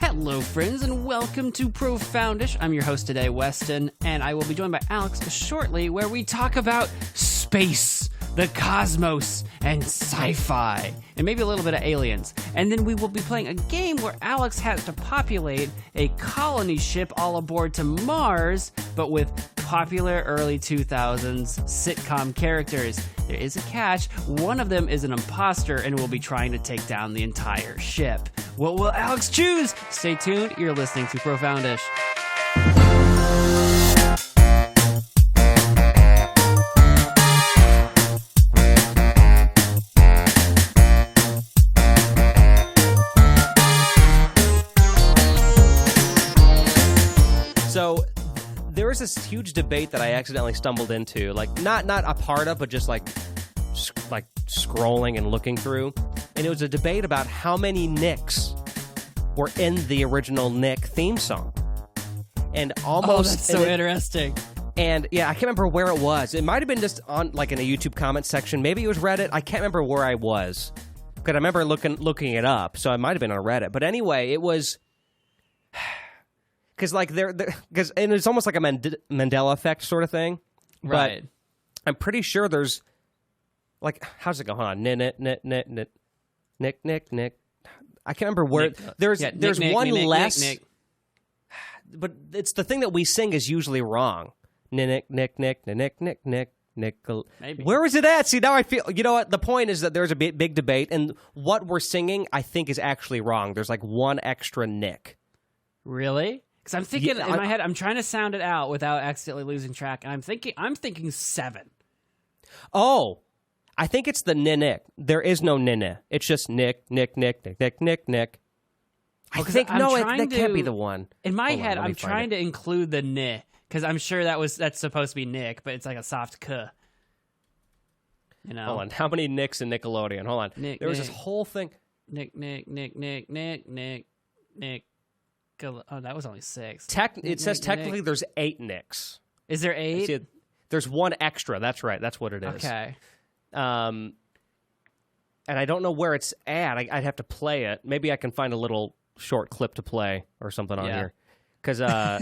Hello, friends, and welcome to Profoundish. I'm your host today, Weston, and I will be joined by Alex shortly, where we talk about space, the cosmos, and sci-fi, and maybe a little bit of aliens. And then we will be playing a game where Alex has to populate a colony ship all aboard to Mars, but with popular early 2000s sitcom characters. There is a catch. One of them is an imposter and will be trying to take down the entire ship. What will Alex choose? Stay tuned. You're listening to Profoundish. So there was this huge debate that I accidentally stumbled into, like not a part of, but just like scrolling and looking through. And it was a debate about how many Nicks were in the original Nick theme song. And almost... Oh, that's so interesting. And yeah, I can't remember where it was. It might have been just on like in a YouTube comment section. Maybe it was Reddit. I can't remember where I was. Because I remember looking it up. So it might have been on Reddit. But anyway, it was... Because like because and it's almost like a Mandela effect sort of thing, right? But I'm pretty sure there's like, how's it go? Hold on, Nick. I can't remember where there's one less. Nick. But it's the thing that we sing is usually wrong. Nick. Maybe. Where is it at? See, now I feel. You know what? The point is that there's a big debate, and what we're singing, I think, is actually wrong. There's like one extra Nick. Really? Because I'm thinking in my head, I'm trying to sound it out without accidentally losing track, and I'm thinking 7. Oh, I think it's the Nick. There is no Nina. It's just Nick. I think that can't be the one. In my head, I'm trying to include the Ni, because I'm sure that's supposed to be Nick, but it's like a soft K. You know. Hold on. How many Nicks in Nickelodeon? Hold on. There was this whole thing. Nick. Oh, that was only 6. It says technically there's 8 Nicks. Is there 8? There's one extra. That's right. That's what it is. Okay. And I don't know where it's at. I'd have to play it. Maybe I can find a little short clip to play or something on here. Because there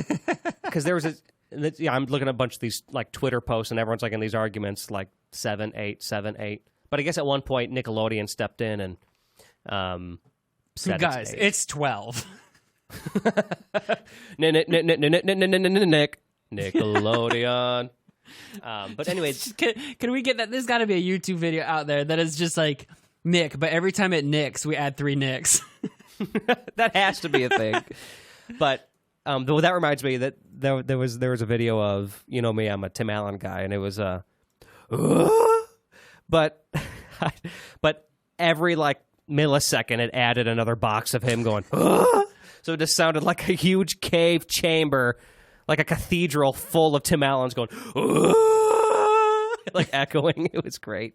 was I'm looking at a bunch of these like Twitter posts, and everyone's like in these arguments like 7, 8, 7, 8. But I guess at one point Nickelodeon stepped in and said guys, it's 12. Nickelodeon. But anyway, can we get that? There's got to be a YouTube video out there that is just like Nick, but every time it nicks, we add 3 nicks. That has to be a thing. But that reminds me that there was a video of, you know me, I'm a Tim Allen guy, and it was but every like millisecond it added another box of him going so it just sounded like a huge cave chamber, like a cathedral full of Tim Allens going like echoing. It was great.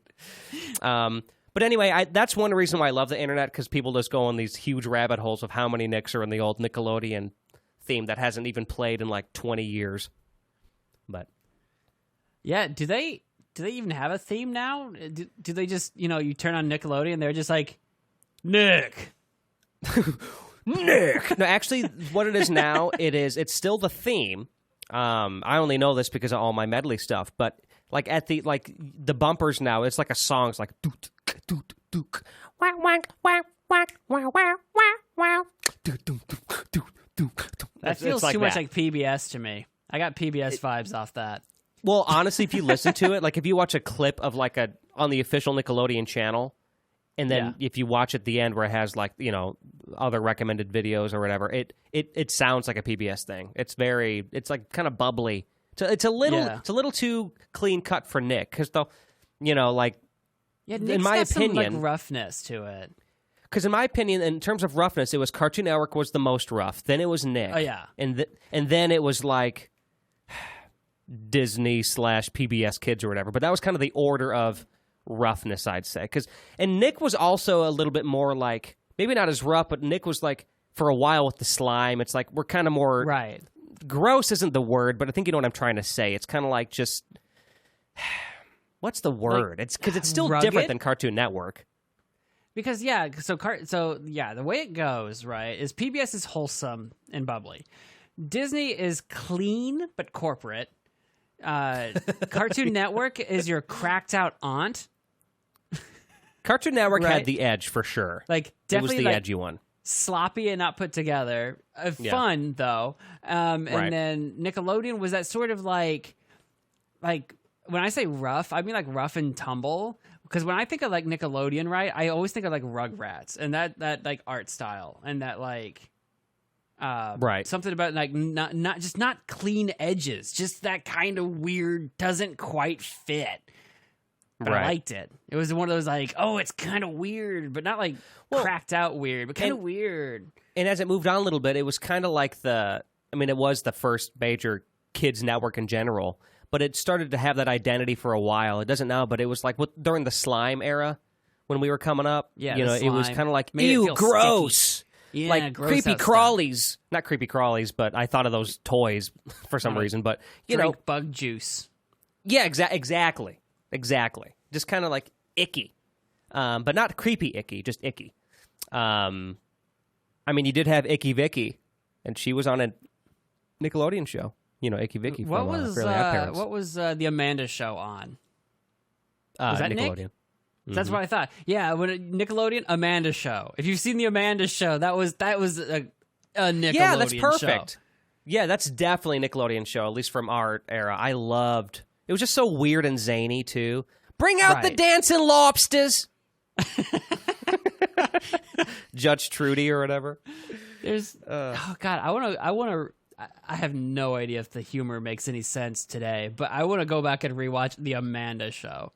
But anyway, that's one reason why I love the internet, because people just go on these huge rabbit holes of how many Nicks are in the old Nickelodeon theme that hasn't even played in like 20 years. But yeah, do they even have a theme now? Do they just, you turn on Nickelodeon, they're just like, Nick. Nick. No, actually, what it is now, it's still the theme. I only know this because of all my medley stuff, but like at the bumpers now, it's like a song. It's like doot doot doot, whack whack whack whack whack whack whack. That feels too much like PBS to me. I got PBS vibes off that. Well, honestly, if you listen to it, like if you watch a clip of on the official Nickelodeon channel, and then if you watch at the end where it has like, other recommended videos or whatever, it sounds like a PBS thing. It's like kind of bubbly. It's a little too clean cut for Nick, because Nick's in my got opinion, some, like, roughness to it. Because in my opinion, in terms of roughness, it was Cartoon Network was the most rough. Then it was Nick. Oh yeah, and then it was like Disney / PBS Kids or whatever. But that was kind of the order of roughness, I'd say. And Nick was also a little bit more like, maybe not as rough, but Nick was like, for a while with the slime, it's like we're kind of more right. Gross isn't the word, but I think you know what I'm trying to say. It's kind of like just what's the word? It's because it's still rugged? Different than Cartoon Network. Because the way it goes, right, is PBS is wholesome and bubbly. Disney is clean but corporate. Cartoon Network is your cracked out aunt. Cartoon Network right? had the edge for sure. Like definitely it was the like, edgy one. Sloppy and not put together. Fun though. And then Nickelodeon was that sort of like when I say rough, I mean like rough and tumble. Because when I think of like Nickelodeon, right, I always think of like Rugrats and that like art style and that like something about like not clean edges, just that kind of weird doesn't quite fit. But I liked it. It was one of those like, oh, it's kind of weird, but not like cracked out weird, but kind of weird. And as it moved on a little bit, it was kind of like it was the first major kids network in general, but it started to have that identity for a while. It doesn't now, but it was like during the slime era when we were coming up. Yeah, it was kind of like, made ew, gross. Sticky. Yeah, like creepy crawlies. Not creepy crawlies, but I thought of those toys for some reason. But, Drink bug juice. Yeah, exactly. Exactly. Just kind of like icky. But not creepy icky, just icky. You did have Icky Vicky, and she was on a Nickelodeon show. Icky Vicky from Fairly Odd Parents. What was the Amanda show on? Was that Nickelodeon. Nick? That's what I thought. Yeah, Nickelodeon Amanda show. If you've seen the Amanda show, that was a Nickelodeon Yeah, that's perfect. show. Yeah, that's definitely a Nickelodeon show, at least from our era. I loved. It was just so weird and zany too. Bring out the dancing lobsters. Judge Trudy or whatever. There's oh god, I want to. I have no idea if the humor makes any sense today, but I want to go back and rewatch the Amanda show.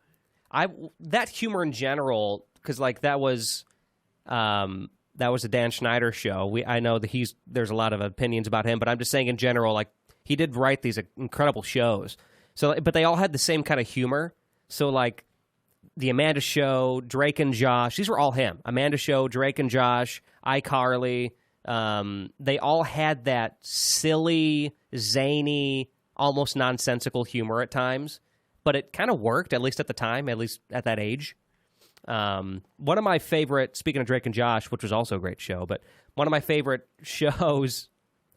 That humor in general, because like that was a Dan Schneider show. I know that there's a lot of opinions about him, but I'm just saying in general, like he did write these incredible shows. So, but they all had the same kind of humor. So like the Amanda Show, Drake and Josh, these were all him. Amanda Show, Drake and Josh, iCarly. They all had that silly, zany, almost nonsensical humor at times, but it kind of worked, at least at the time, at least at that age. One of my favorite, speaking of Drake and Josh, which was also a great show, but one of my favorite shows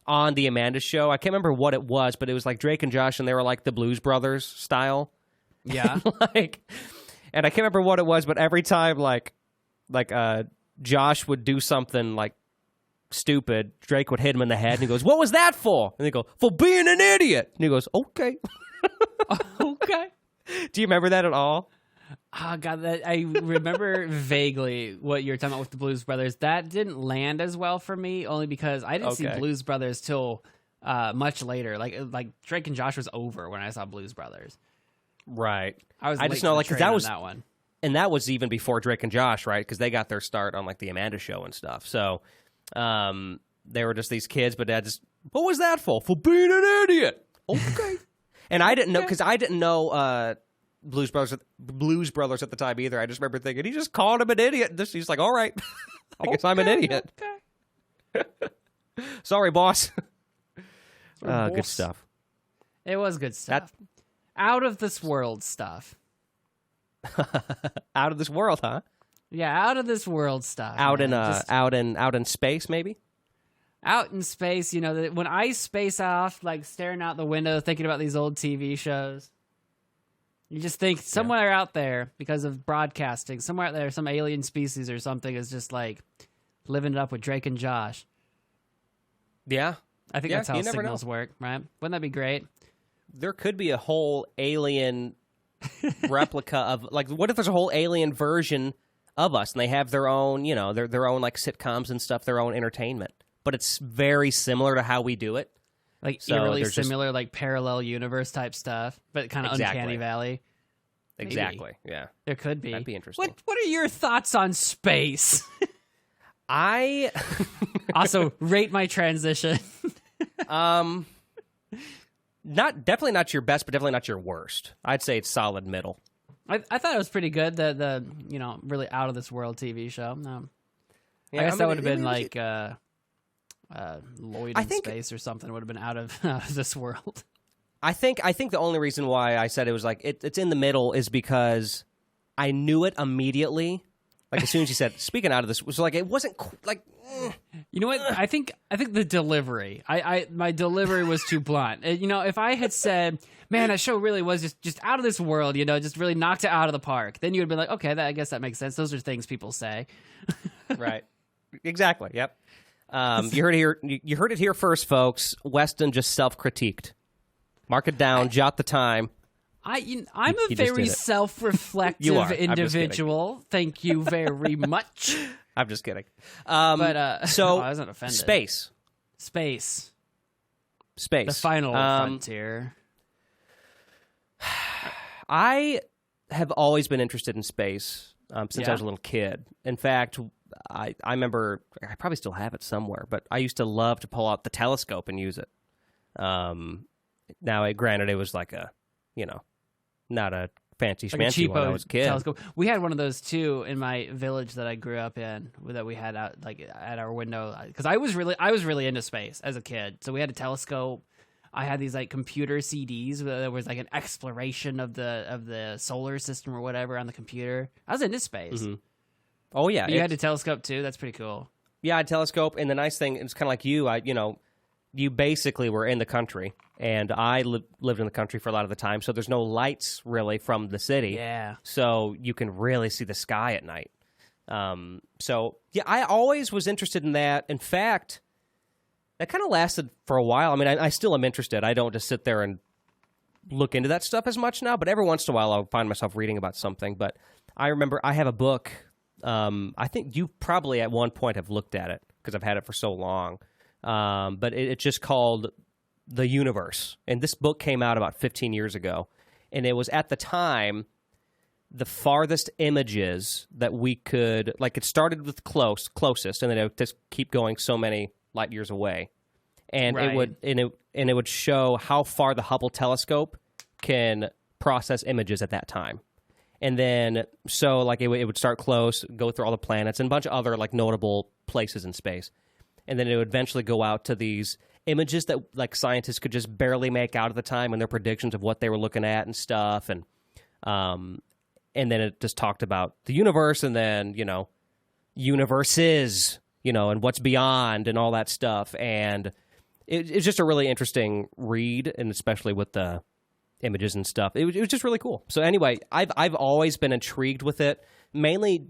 on the Amanda Show, I can't remember what it was, but it was like Drake and Josh, and they were like the Blues Brothers style. Yeah. And I can't remember what it was, but every time like Josh would do something like stupid, Drake would hit him in the head, and he goes, "What was that for?" And they go, "For being an idiot." And he goes, "Okay." Okay. Do you remember that at all? Oh god, I remember vaguely what you were talking about with the Blues Brothers. That didn't land as well for me, only because I didn't see Blues Brothers till much later. Like Drake and Josh was over when I saw Blues Brothers. Right. I just know, like, cause that one. And that was even before Drake and Josh, right? Because they got their start on like the Amanda Show and stuff. So they were just these kids, but Dad just, "What was that for?" "For being an idiot." Okay. And I didn't know, because I didn't know Blues Brothers at the time either. I just remember thinking, he just called him an idiot. He's like, all right, I guess I'm an idiot. Okay. Sorry, boss. Good stuff. It was good stuff. Out of this world stuff. Out of this world, huh? Yeah, out of this world stuff. Out in space, maybe. Out in space, when I space off, like staring out the window, thinking about these old TV shows, you just think somewhere out there, because of broadcasting, somewhere out there, some alien species or something is just like living it up with Drake and Josh. Yeah. I think that's how signals work, right? Wouldn't that be great? There could be a whole alien replica of, like, what if there's a whole alien version of us and they have their own, their own like sitcoms and stuff, their own entertainment, but it's very similar to how we do it. Like eerily similar, like parallel universe type stuff, but kind of Uncanny Valley. Maybe. Exactly, yeah. There could be. That'd be interesting. What are your thoughts on space? I also rate my transition. Definitely not your best, but definitely not your worst. I'd say it's solid middle. I thought it was pretty good. The really out of this world TV show. I guess that would have been like Lloyd in Space or something. Would have been out of this world. I think the only reason why I said it was like it's in the middle is because I knew it immediately Like as soon as he said, "Speaking out of this," was like it wasn't like. You know what? I think the delivery. My delivery was too blunt. If I had said, "Man, that show really was just out of this world," just really knocked it out of the park, then you would be like, "Okay, I guess that makes sense." Those are things people say. Right. Exactly. Yep. You heard it here first, folks. Weston just self-critiqued. Mark it down. Jot the time. I'm a very self-reflective individual. Thank you very much. I'm just kidding. So I wasn't offended. Space. The final frontier. I have always been interested in space since I was a little kid. In fact, I remember, I probably still have it somewhere, but I used to love to pull out the telescope and use it. Now, granted, it was like not a fancy schmancy one when I was a kid. Telescope. We had one of those too in my village that I grew up in, that we had out at our window, because I was really into space as a kid. So we had a telescope. I had these computer CDs where there was an exploration of the solar system or whatever on the computer. I was into space. Mm-hmm. Oh yeah, but you had a telescope too. That's pretty cool. Yeah, I had a telescope, and the nice thing, it's kind of like you. You basically were in the country, and I lived in the country for a lot of the time, so there's no lights really from the city. Yeah. So you can really see the sky at night. I always was interested in that. In fact, that kind of lasted for a while. I mean, I still am interested. I don't just sit there and look into that stuff as much now, but every once in a while I'll find myself reading about something. But I remember I have a book. I think you probably at one point have looked at it because I've had it for so long. But it's just called The Universe. And this book came out about 15 years ago. And it was at the time the farthest images that we could, it started with closest, and then it would just keep going so many light years away. And right. it would show how far the Hubble telescope can process images at that time. And then, it would start close, go through all the planets and a bunch of other notable places in space. And then it would eventually go out to these images that scientists could just barely make out at the time, and their predictions of what they were looking at and stuff. And then it just talked about the universe, and then universes, and what's beyond and all that stuff. And it's just a really interesting read, and especially with the images and stuff. It was just really cool. So anyway, I've always been intrigued with it, mainly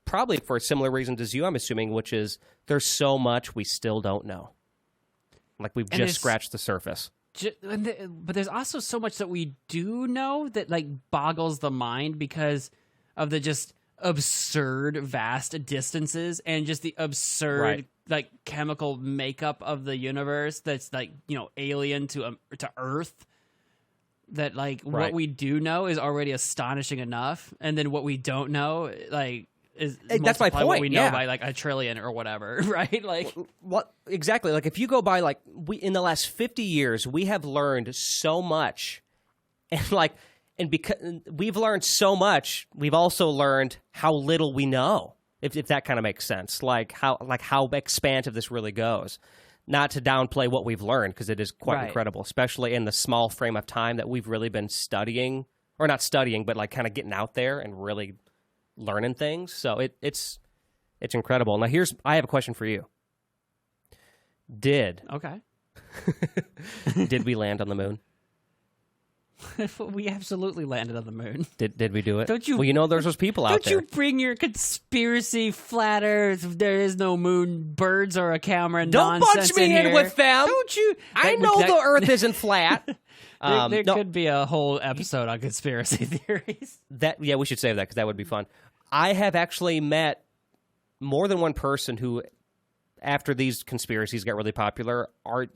probably for similar reasons as you, I'm assuming, which is there's so much we still don't know. We've just scratched the surface. But there's also so much that we do know that boggles the mind because of the just absurd vast distances and just the absurd chemical makeup of the universe that's alien to Earth. That what we do know is already astonishing enough, and then what we don't know is that's my point. What we know by a trillion or whatever, right? What exactly? If you go by we in the last 50 years, we have learned so much, and because we've learned so much, we've also learned how little we know. If that kind of makes sense, how expansive this really goes. Not to downplay what we've learned, because it is quite incredible, especially in the small frame of time that we've really been studying, or not studying, but kind of getting out there and really learning things. So it's incredible. Now I have a question for you. Did we land on the moon? We absolutely landed on the moon. Did we do it? Don't you? Well, there's those people out there. Don't you bring your conspiracy flat Earth, there is no moon, birds or a camera Don't nonsense bunch me in with them. Don't you? I know the Earth isn't flat. There could be a whole episode on conspiracy theories. We should save that because that would be fun. I have actually met more than one person who, after these conspiracies got really popular, are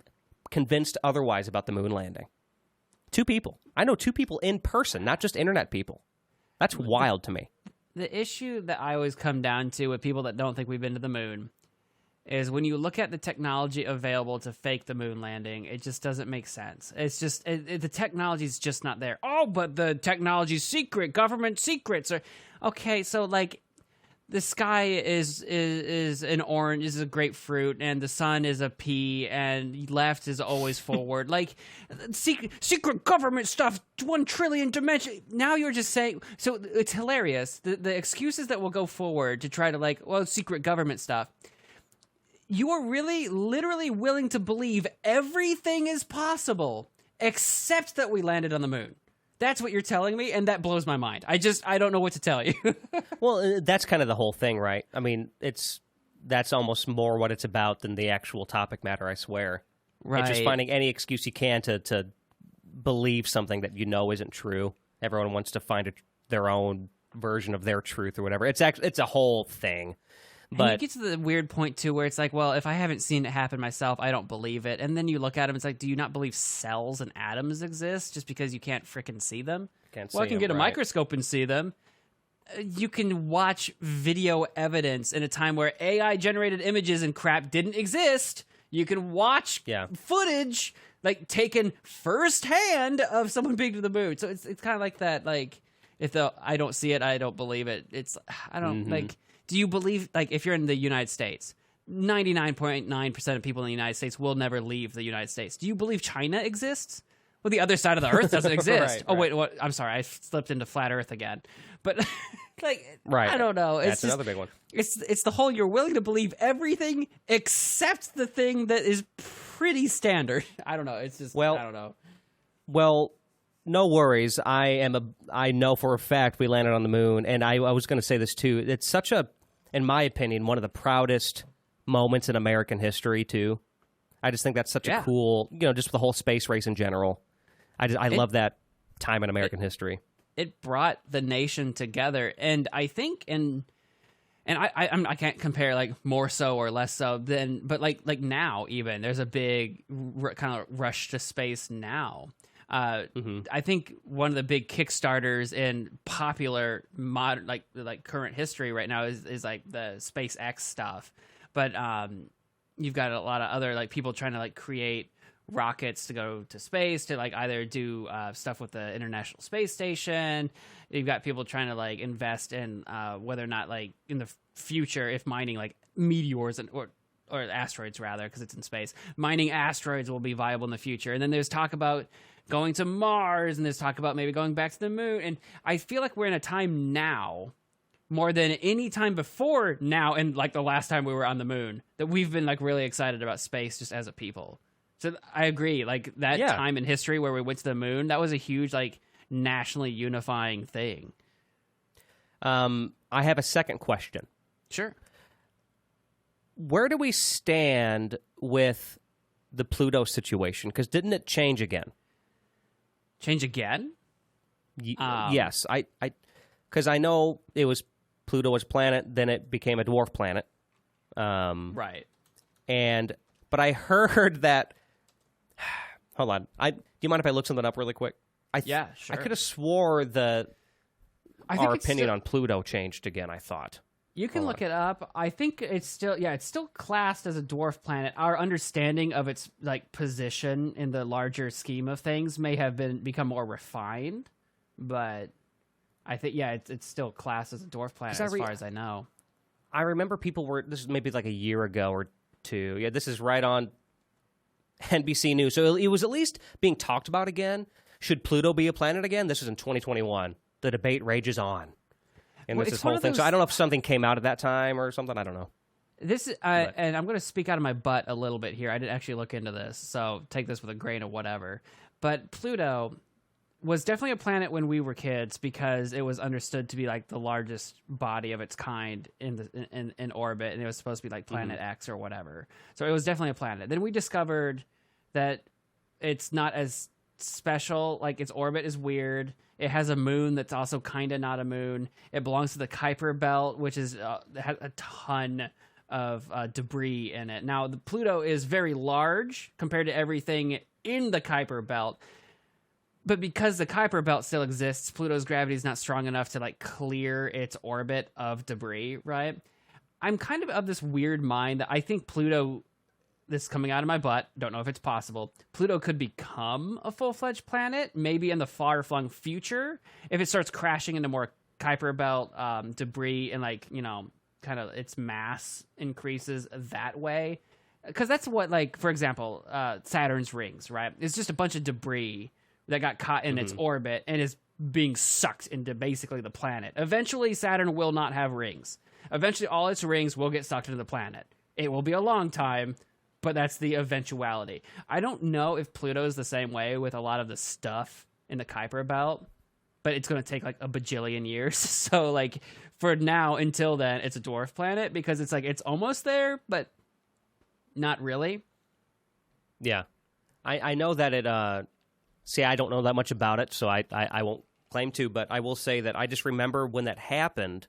convinced otherwise about the moon landing. 2 people. I know 2 people in person, not just internet people. That's wild to me. The issue that I always come down to with people that don't think we've been to the moon is when you look at the technology available to fake the moon landing, it just doesn't make sense. It's just, the technology's just not there. Oh, but the technology's secret, government secrets are... Okay, so the sky is an orange, is a grapefruit, and the sun is a pea, and left is always forward. Like secret government stuff, 1 trillion dimension. Now you're just saying, so it's hilarious. The excuses that will go forward to try to like, well, secret government stuff. You are really, literally willing to believe everything is possible except that we landed on the moon. That's what you're telling me, and that blows my mind. I don't know what to tell you. Well, that's kind of the whole thing, right? I mean, that's almost more what it's about than the actual topic matter, I swear. Right. It's just finding any excuse you can to believe something that you know isn't true. Everyone wants to find their own version of their truth or whatever. It's a whole thing. But and you get to the weird point, too, where it's like, well, if I haven't seen it happen myself, I don't believe it. And then you look at them, it's like, do you not believe cells and atoms exist just because you can't frickin' see them? I can get a microscope and see them. You can watch video evidence in a time where AI-generated images and crap didn't exist. You can watch footage, like, taken firsthand of someone being to the moon. So it's kind of like that, like, if I don't see it, I don't believe it. Like... Do you believe, like, if you're in the United States, 99.9% of people in the United States will never leave the United States. Do you believe China exists? Well, the other side of the Earth doesn't exist. Wait, what? I'm sorry, I slipped into flat Earth again. But, like, I don't know. That's another big one. It's the whole you're willing to believe everything except the thing that is pretty standard. I don't know. It's just, I don't know. Well, no worries. I know for a fact we landed on the moon, and I was going to say this, too. It's such a... in my opinion, one of the proudest moments in American history, too. I just think that's such a cool, just the whole space race in general. I love that time in American history. It brought the nation together, and I think, and I can't compare like more so or less so but like now even there's a big kind of rush to space now. I think one of the big Kickstarters in popular modern, like current history right now is like the SpaceX stuff. But you've got a lot of other like people trying to like create rockets to go to space to like either do stuff with the International Space Station. You've got people trying to like invest in whether or not like in the future if mining like meteors or asteroids rather because it's in space, mining asteroids will be viable in the future. And then there's talk about going to Mars, and there's talk about maybe going back to the moon. And I feel like we're in a time now, more than any time before now, and like the last time we were on the moon, that we've been like really excited about space just as a people. So I agree. Like that time in history where we went to the moon, that was a huge like nationally unifying thing. I have a second question. Sure. Where do we stand with the Pluto situation? Because didn't it change again? Change again? Yes, because I know it was Pluto was planet, then it became a dwarf planet. Right. But I heard that. Hold on. Do you mind if I look something up really quick? Yeah, sure. I could have swore our opinion on Pluto changed again. I thought. You can look it up. I think it's still classed as a dwarf planet. Our understanding of its like position in the larger scheme of things may have become more refined, but I think it's still classed as a dwarf planet as far as I know. I remember this is maybe like a year ago or two. Yeah, this is right on NBC News. So it was at least being talked about again. Should Pluto be a planet again? This is in 2021. The debate rages on. And this whole thing. So I don't know if something came out at that time or something. I don't know. This and I'm going to speak out of my butt a little bit here. I didn't actually look into this, so take this with a grain of whatever. But Pluto was definitely a planet when we were kids because it was understood to be like the largest body of its kind in orbit, and it was supposed to be like Planet X or whatever. So it was definitely a planet. Then we discovered that it's not as special. Like its orbit is weird. It has a moon that's also kind of not a moon. It belongs to the Kuiper Belt, which has a ton of debris in it. Now, the Pluto is very large compared to everything in the Kuiper Belt. But because the Kuiper Belt still exists, Pluto's gravity is not strong enough to like clear its orbit of debris, right? I'm kind of this weird mind that I think Pluto... This is coming out of my butt. Don't know if it's possible. Pluto could become a full-fledged planet, maybe in the far-flung future, if it starts crashing into more Kuiper Belt debris in, like, kind of its mass increases that way. Because that's what, like, for example, Saturn's rings, right? It's just a bunch of debris that got caught in its orbit and is being sucked into basically the planet. Eventually, Saturn will not have rings. Eventually, all its rings will get sucked into the planet. It will be a long time, but that's the eventuality. I don't know if Pluto is the same way with a lot of the stuff in the Kuiper Belt, but it's going to take like a bajillion years. So, like, for now, until then, it's a dwarf planet because it's like it's almost there, but not really. Yeah. I know that it... See, I don't know that much about it, so I won't claim to, but I will say that I just remember when that happened,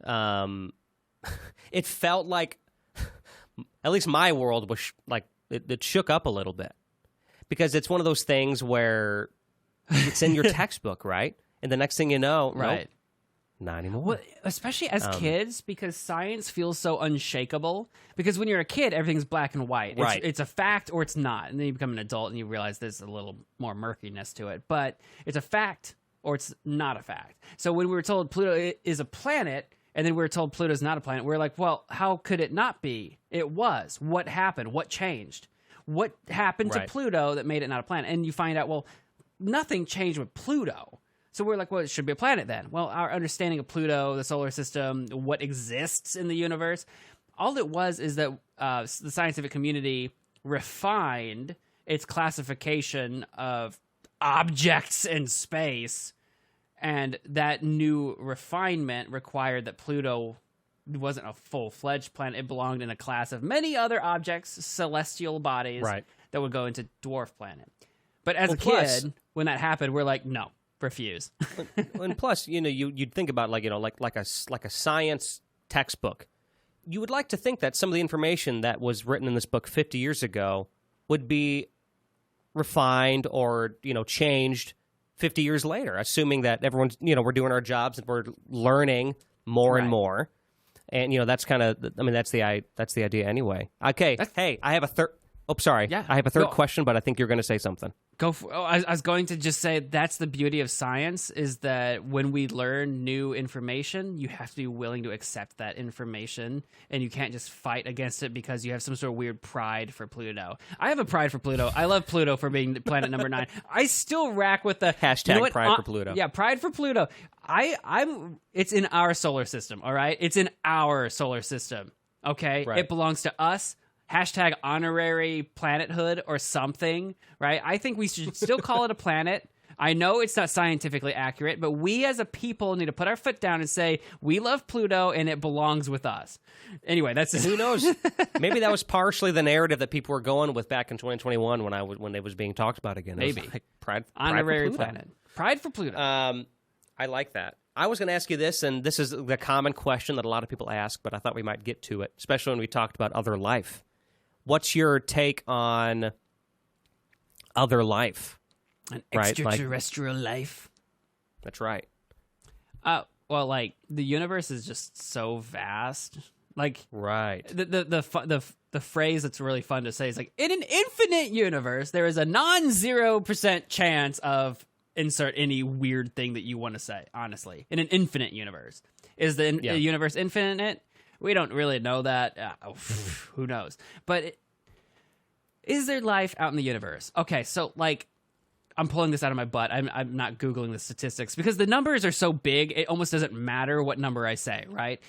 it felt like, at least my world was like, it shook up a little bit. Because it's one of those things where it's in your textbook, right? And the next thing you know, right. Nope, not anymore. Well, especially as kids, because science feels so unshakable. Because when you're a kid, everything's black and white. Right. It's a fact or it's not. And then you become an adult and you realize there's a little more murkiness to it. But it's a fact or it's not a fact. So when we were told Pluto is a planet, and then we were told Pluto's not a planet, we were like, well, how could it not be? It was. What happened? What changed? What happened to Pluto that made it not a planet? And you find out, well, nothing changed with Pluto. So we're like, well, it should be a planet then. Well, our understanding of Pluto, the solar system, what exists in the universe, all it was is that the scientific community refined its classification of objects in space, and that new refinement required that Pluto wasn't a full-fledged planet. It belonged in a class of many other objects, celestial bodies, that would go into dwarf planet. But as a kid, when that happened, we're like, no. Refuse. And plus, you'd think about like a science textbook. You would like to think that some of the information that was written in this book 50 years ago would be refined or changed 50 years later, assuming that everyone's we're doing our jobs and we're learning more and more. And that's kind of that's the idea anyway. Okay, hey, I have a third. Oh, sorry. Yeah. I have a third question, but I think you're going to say something. Go for. Oh, I was going to just say that's the beauty of science is that when we learn new information, you have to be willing to accept that information, and you can't just fight against it because you have some sort of weird pride for Pluto. I have a pride for Pluto. I love Pluto for being planet number 9. I still rack with the hashtag pride for Pluto. Yeah, pride for Pluto. It's in our solar system. All right, it's in our solar system. Okay, It belongs to us. Hashtag honorary planethood or something, right? I think we should still call it a planet. I know it's not scientifically accurate, but we as a people need to put our foot down and say, we love Pluto and it belongs with us. Anyway, that's who knows? Maybe that was partially the narrative that people were going with back in 2021 when it was being talked about again. Maybe. Like pride honorary for Pluto. planet. Pride for Pluto. I like that. I was going to ask you this, and this is the common question that a lot of people ask, but I thought we might get to it, especially when we talked about other life. What's your take on other life? An extraterrestrial life? That's right. Well, like, the universe is just so vast. Like, the phrase that's really fun to say is like, in an infinite universe, there is a non-0% chance of insert any weird thing that you want to say, honestly. In an infinite universe. Is the universe infinite? We don't really know that. Who knows? But is there life out in the universe? Okay, so like, I'm pulling this out of my butt. I'm not Googling the statistics because the numbers are so big, it almost doesn't matter what number I say, right?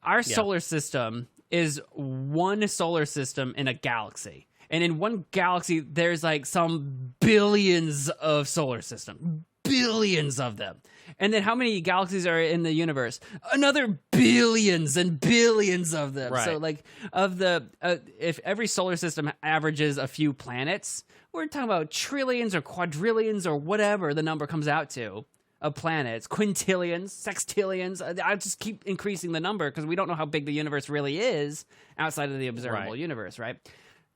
Our solar system is one solar system in a galaxy. And in one galaxy, there's like some billions of solar systems. Billions of them. And then how many galaxies are in the universe? Another billions and billions of them. Right. So like if every solar system averages a few planets, we're talking about trillions or quadrillions or whatever the number comes out to of planets, quintillions, sextillions. I just keep increasing the number because we don't know how big the universe really is outside of the observable universe, right?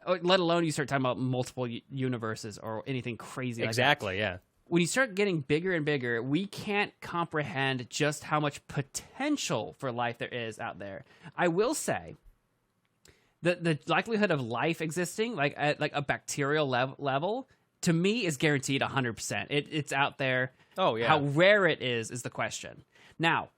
Let alone you start talking about multiple universes or anything crazy like that. Exactly, yeah. When you start getting bigger and bigger, we can't comprehend just how much potential for life there is out there. I will say that the likelihood of life existing, like at like a bacterial level, to me is guaranteed 100%. It's out there. Oh, yeah. How rare it is the question. Now,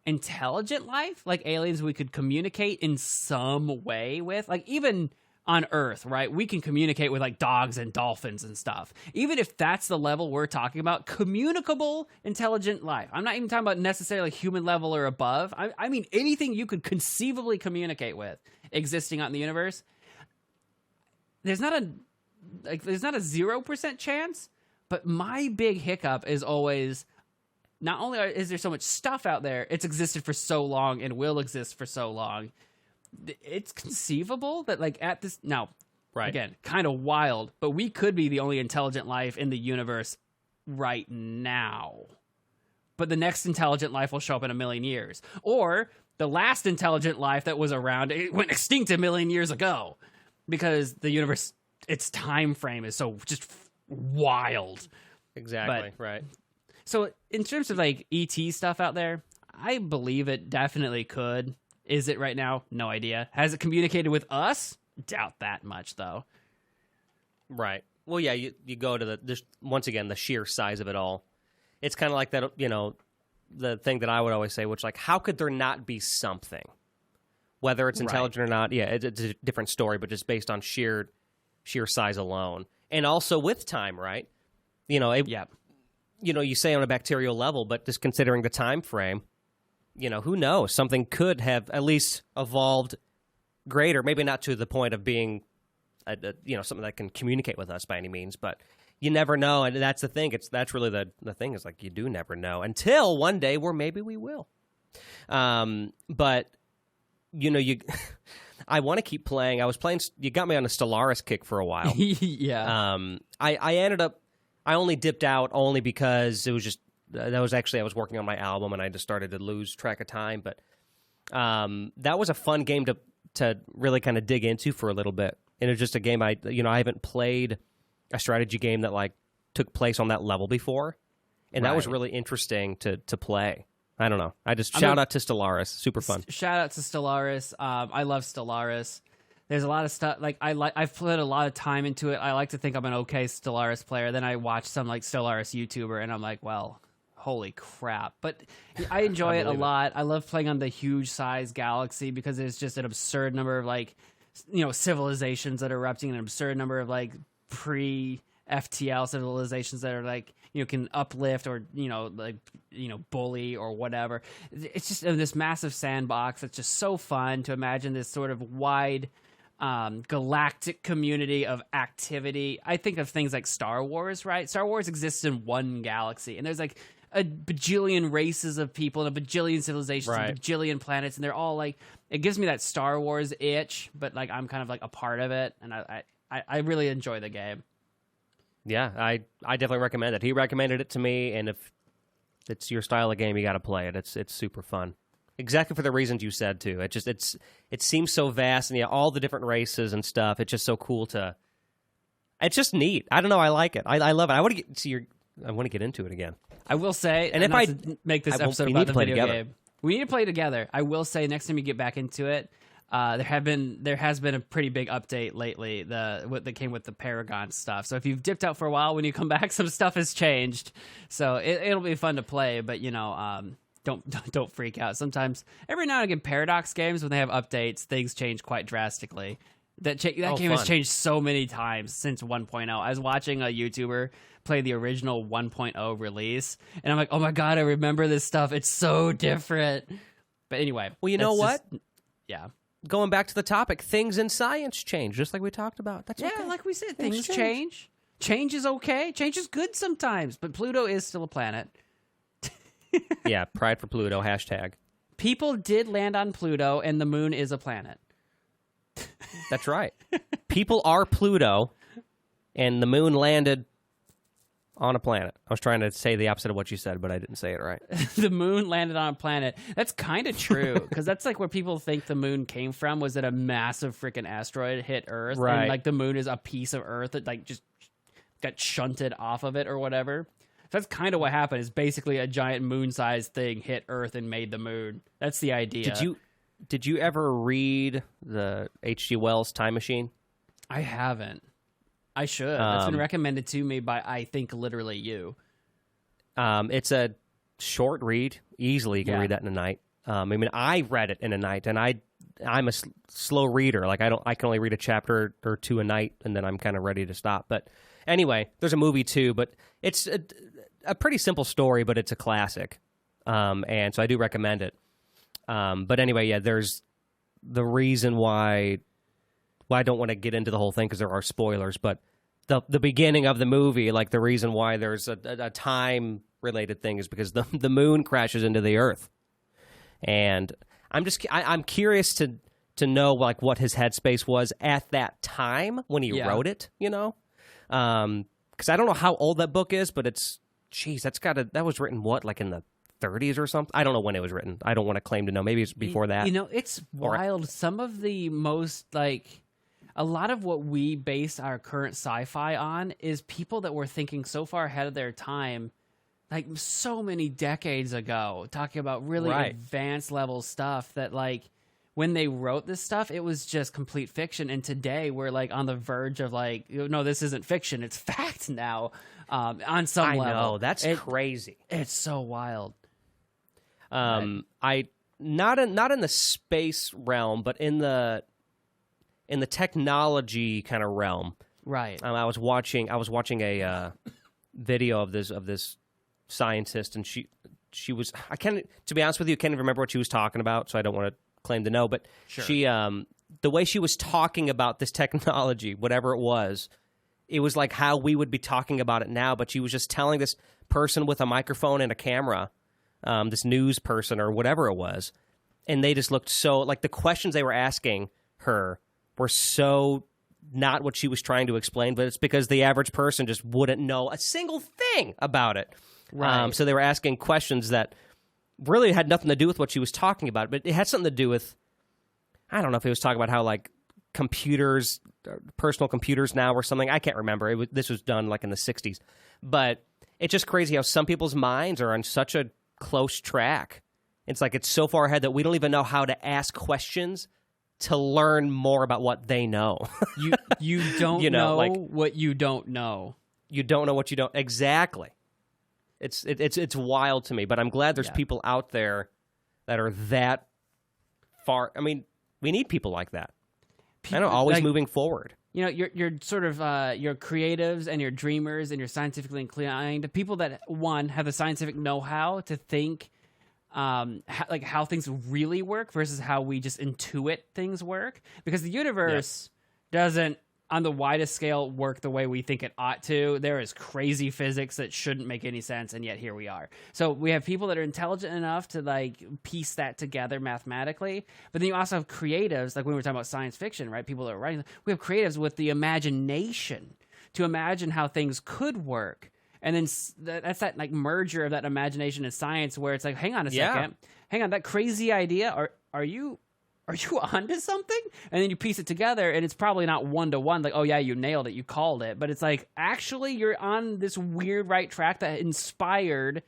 intelligent life, like aliens we could communicate in some way with, like even on Earth, right? We can communicate with like dogs and dolphins and stuff. Even if that's the level we're talking about, communicable, intelligent life. I'm not even talking about necessarily human level or above. I mean anything you could conceivably communicate with existing out in the universe. There's not a 0% chance, but my big hiccup is always, not only is there so much stuff out there, it's existed for so long and will exist for so long. It's conceivable that like at this now, right, again, kind of wild, but we could be the only intelligent life in the universe right now. But the next intelligent life will show up in 1,000,000 years. Or the last intelligent life that was around, it went extinct 1,000,000 years ago because the universe, its time frame is so just wild. Exactly, right. So in terms of like ET stuff out there, I believe it definitely could. Is it right now? No idea. Has it communicated with us? Doubt that much, though. Right. Well, yeah, you go to once again, the sheer size of it all. It's kind of like that, the thing that I would always say, which like, how could there not be something? Whether it's intelligent or not, yeah, it's a different story, but just based on sheer size alone. And also with time, right? You say on a bacterial level, but just considering the time frame, who knows? Something could have at least evolved greater, maybe not to the point of being, something that can communicate with us by any means, but you never know. And that's the thing. That's really the thing is like, you do never know until one day where maybe we will. But, I want to keep playing. I was playing, you got me on a Stellaris kick for a while. Yeah. I only dipped out only because it was just, I was working on my album and I just started to lose track of time. But that was a fun game to really kind of dig into for a little bit. And it was just a game I haven't played a strategy game that like took place on that level before. And that was really interesting to play. I don't know. I just shout out to Stellaris. Super fun. Shout out to Stellaris. I love Stellaris. There's a lot of stuff like I've put a lot of time into it. I like to think I'm an okay Stellaris player. Then I watch some like Stellaris YouTuber and I'm like, well, holy crap. But I enjoy it a lot. I love playing on the huge size galaxy because there's just an absurd number of like, civilizations that are erupting, an absurd number of like pre-FTL civilizations that are like, can uplift or, bully or whatever. It's just this massive sandbox. It's just so fun to imagine this sort of wide galactic community of activity. I think of things like Star Wars, right? Star Wars exists in one galaxy, and there's like a bajillion races of people and a bajillion civilizations and a bajillion planets, and they're all like, it gives me that Star Wars itch, but like I'm kind of like a part of it, and I really enjoy the game. Yeah, I definitely recommend it. He recommended it to me, and if it's your style of game, you got to play it. It's super fun. Exactly for the reasons you said too. It seems so vast, and all the different races and stuff. It's just so cool to. It's just neat. I don't know. I like it. I love it. I want to get into it again. I will say, and if I make this episode about the video game, we need to play together. I will say, next time you get back into it, there has been a pretty big update lately. That came with the Paragon stuff. So if you've dipped out for a while, when you come back, some stuff has changed. So it'll be fun to play. But don't freak out. Sometimes every now and again, Paradox games, when they have updates, things change quite drastically. That game has changed so many times since 1.0. I was watching a YouTuber play the original 1.0 release, and I'm like, oh my god, I remember this stuff. It's so different. But anyway, well, you know what? Yeah. Going back to the topic, things in science change, just like we talked about. That's okay. Like we said, things change. Change is okay. Change is good sometimes, but Pluto is still a planet. Yeah, pride for Pluto, hashtag. People did land on Pluto, and the moon is a planet. That's right. People are Pluto, and the moon landed on a planet. I was trying to say the opposite of what you said, but I didn't say it right. The moon landed on a planet. That's kind of true, because that's like where people think the moon came from, was that a massive freaking asteroid hit Earth, right. And like the moon is a piece of Earth that like just got shunted off of it or whatever. So that's kind of what happened, is basically a giant moon-sized thing hit Earth and made the moon. That's the idea. Did you ever read the H.G. Wells Time Machine? I haven't. I should. It's been recommended to me by, I think, literally you. It's a short read. Easily you can read that in a night. I mean, I read it in a night, and I'm a slow reader. Like I can only read a chapter or two a night, and then I'm kind of ready to stop. But anyway, there's a movie too, but it's a pretty simple story, but it's a classic, and so I do recommend it. But anyway, yeah, there's the reason why I don't want to get into the whole thing because there are spoilers, but the beginning of the movie, like the reason why there's a time related thing is because the moon crashes into the Earth, and I'm curious to know like what his headspace was at that time when he wrote it, you know, because I don't know how old that book is, but that was written what, like in the 30s or something? I don't know when it was written. I don't want to claim to know. Maybe it's before that. You know, it's wild. Some of the most like. A lot of what we base our current sci-fi on is people that were thinking so far ahead of their time, like so many decades ago, talking about really advanced level stuff that like when they wrote this stuff, it was just complete fiction. And today we're like on the verge of like, no, this isn't fiction. It's fact now on some level. I know. That's crazy. It's so wild. Not in the space realm, but in the technology kind of realm, right? I was watching a video of this scientist, and she was to be honest with you, I can't even remember what she was talking about, so I don't want to claim to know. But sure. She the way she was talking about this technology, whatever it was like how we would be talking about it now. But she was just telling this person with a microphone and a camera, this news person or whatever it was, and they just looked so like the questions they were asking her were so not what she was trying to explain, but it's because the average person just wouldn't know a single thing about it. Right. So they were asking questions that really had nothing to do with what she was talking about, but it had something to do with, I don't know if he was talking about how like computers, personal computers now or something. I can't remember. This was done like in the 60s. But it's just crazy how some people's minds are on such a close track. It's like it's so far ahead that we don't even know how to ask questions to learn more about what they know. you don't know like, what you don't know. You don't know what you don't. Exactly. It's wild to me, but I'm glad there's people out there that are that far. I mean, we need people like that. I know, always like, moving forward. You know, you're sort of your creatives and your dreamers and your scientifically inclined people that have the scientific know-how to think how things really work versus how we just intuit things work, because the universe doesn't on the widest scale work the way we think it ought to. There is crazy physics that shouldn't make any sense, and yet here we are. So we have people that are intelligent enough to like piece that together mathematically, but then you also have creatives, like when we were talking about science fiction, right? People that are writing, we have creatives with the imagination to imagine how things could work. And then that's that like merger of that imagination and science where it's like, hang on a second, hang on, that crazy idea, are you onto something? And then you piece it together, and it's probably not one-to-one, like, oh yeah, you nailed it, you called it. But it's like, actually, you're on this weird right track that inspired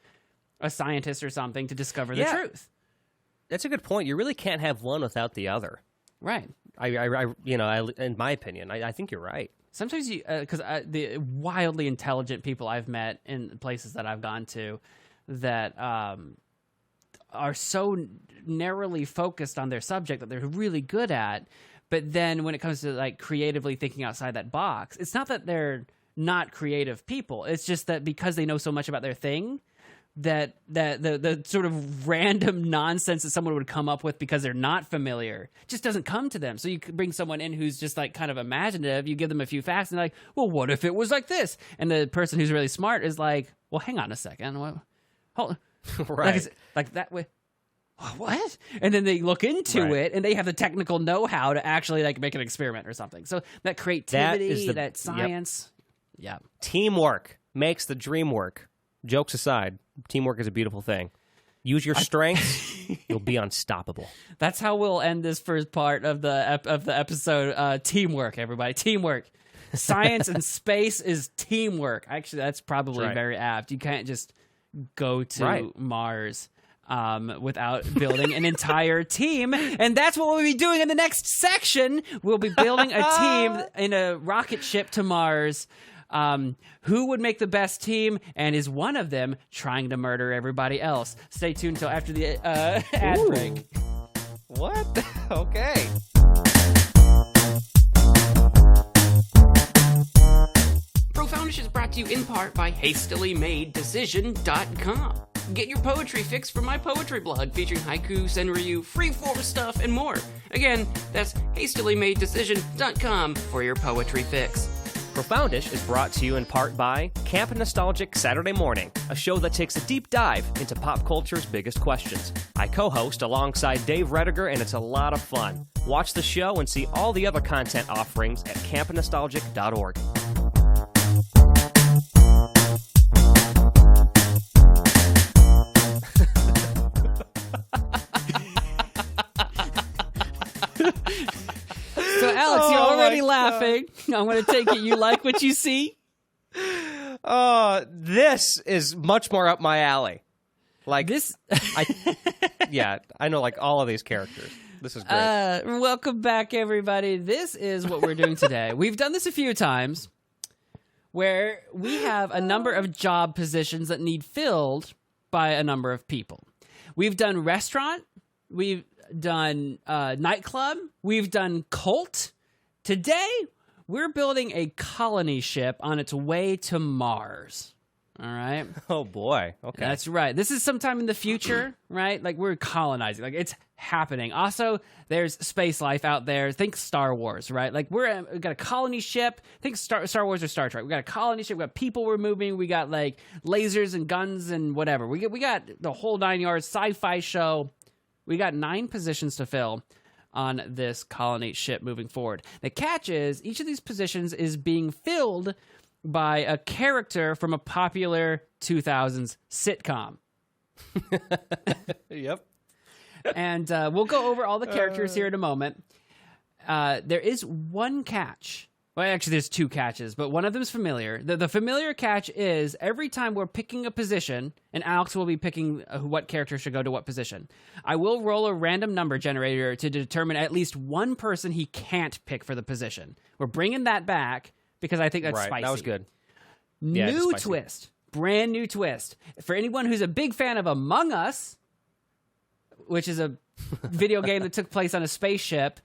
a scientist or something to discover the truth. That's a good point. You really can't have one without the other. Right. I in my opinion, I think you're right. Sometimes because the wildly intelligent people I've met in places that I've gone to that are so narrowly focused on their subject that they're really good at, but then when it comes to like creatively thinking outside that box, it's not that they're not creative people. It's just that because they know so much about their thing, that the sort of random nonsense that someone would come up with because they're not familiar just doesn't come to them. So you could bring someone in who's just like kind of imaginative, you give them a few facts, and they're like, well, what if it was like this? And the person who's really smart is like, well, hang on a second. Hold right. Like that way. What? And then they look into it, and they have the technical know-how to actually like make an experiment or something. So that creativity, that science. Yep. Teamwork makes the dream work. Jokes aside, teamwork is a beautiful thing. Use your strengths, you'll be unstoppable. That's how we'll end this first part of the episode. Teamwork, everybody. Teamwork. Science and space is teamwork. Actually, that's probably very apt. You can't just go to Mars without building an entire team. And that's what we'll be doing in the next section. We'll be building a team in a rocket ship to Mars. Who would make the best team, and is one of them trying to murder everybody else? Stay tuned until after the ad break. What? Okay. Profoundish is brought to you in part by HastilyMadeDecision.com. Get your poetry fix from my poetry blog featuring haiku, senryu, freeform stuff, and more. Again, that's HastilyMadeDecision.com for your poetry fix. Profoundish is brought to you in part by Camp Nostalgic Saturday Morning, a show that takes a deep dive into pop culture's biggest questions. I co-host alongside Dave Rediger, and it's a lot of fun. Watch the show and see all the other content offerings at campnostalgic.org. So, Alex, you're already laughing. I'm going to take it you like what you see. This is much more up my alley. Like This. I know like all of these characters. This is great. Welcome back, everybody. This is what we're doing today. We've done this a few times where we have a number of job positions that need filled by a number of people. We've done restaurant. We've done nightclub. We've done cult. Today, we're building a colony ship on its way to Mars. All right? Oh, boy. Okay. That's right. This is sometime in the future, right? Like, we're colonizing. Like, it's happening. Also, there's space life out there. Think Star Wars, right? Like, we've got a colony ship. Think Star Wars or Star Trek. We got a colony ship. We got people we're moving. We got, like, lasers and guns and whatever. We got the whole 9 yards, sci-fi show. We got 9 positions to fill on this colony ship moving forward. The catch is each of these positions is being filled by a character from a popular 2000s sitcom. Yep. And we'll go over all the characters here in a moment. There is one catch. Well, actually, there's 2 catches, but one of them is familiar. The familiar catch is every time we're picking a position, and Alex will be picking what character should go to what position, I will roll a random number generator to determine at least one person he can't pick for the position. We're bringing that back because I think that's spicy. That was good. New twist. Brand new twist. For anyone who's a big fan of Among Us, which is a video game that took place on a spaceship,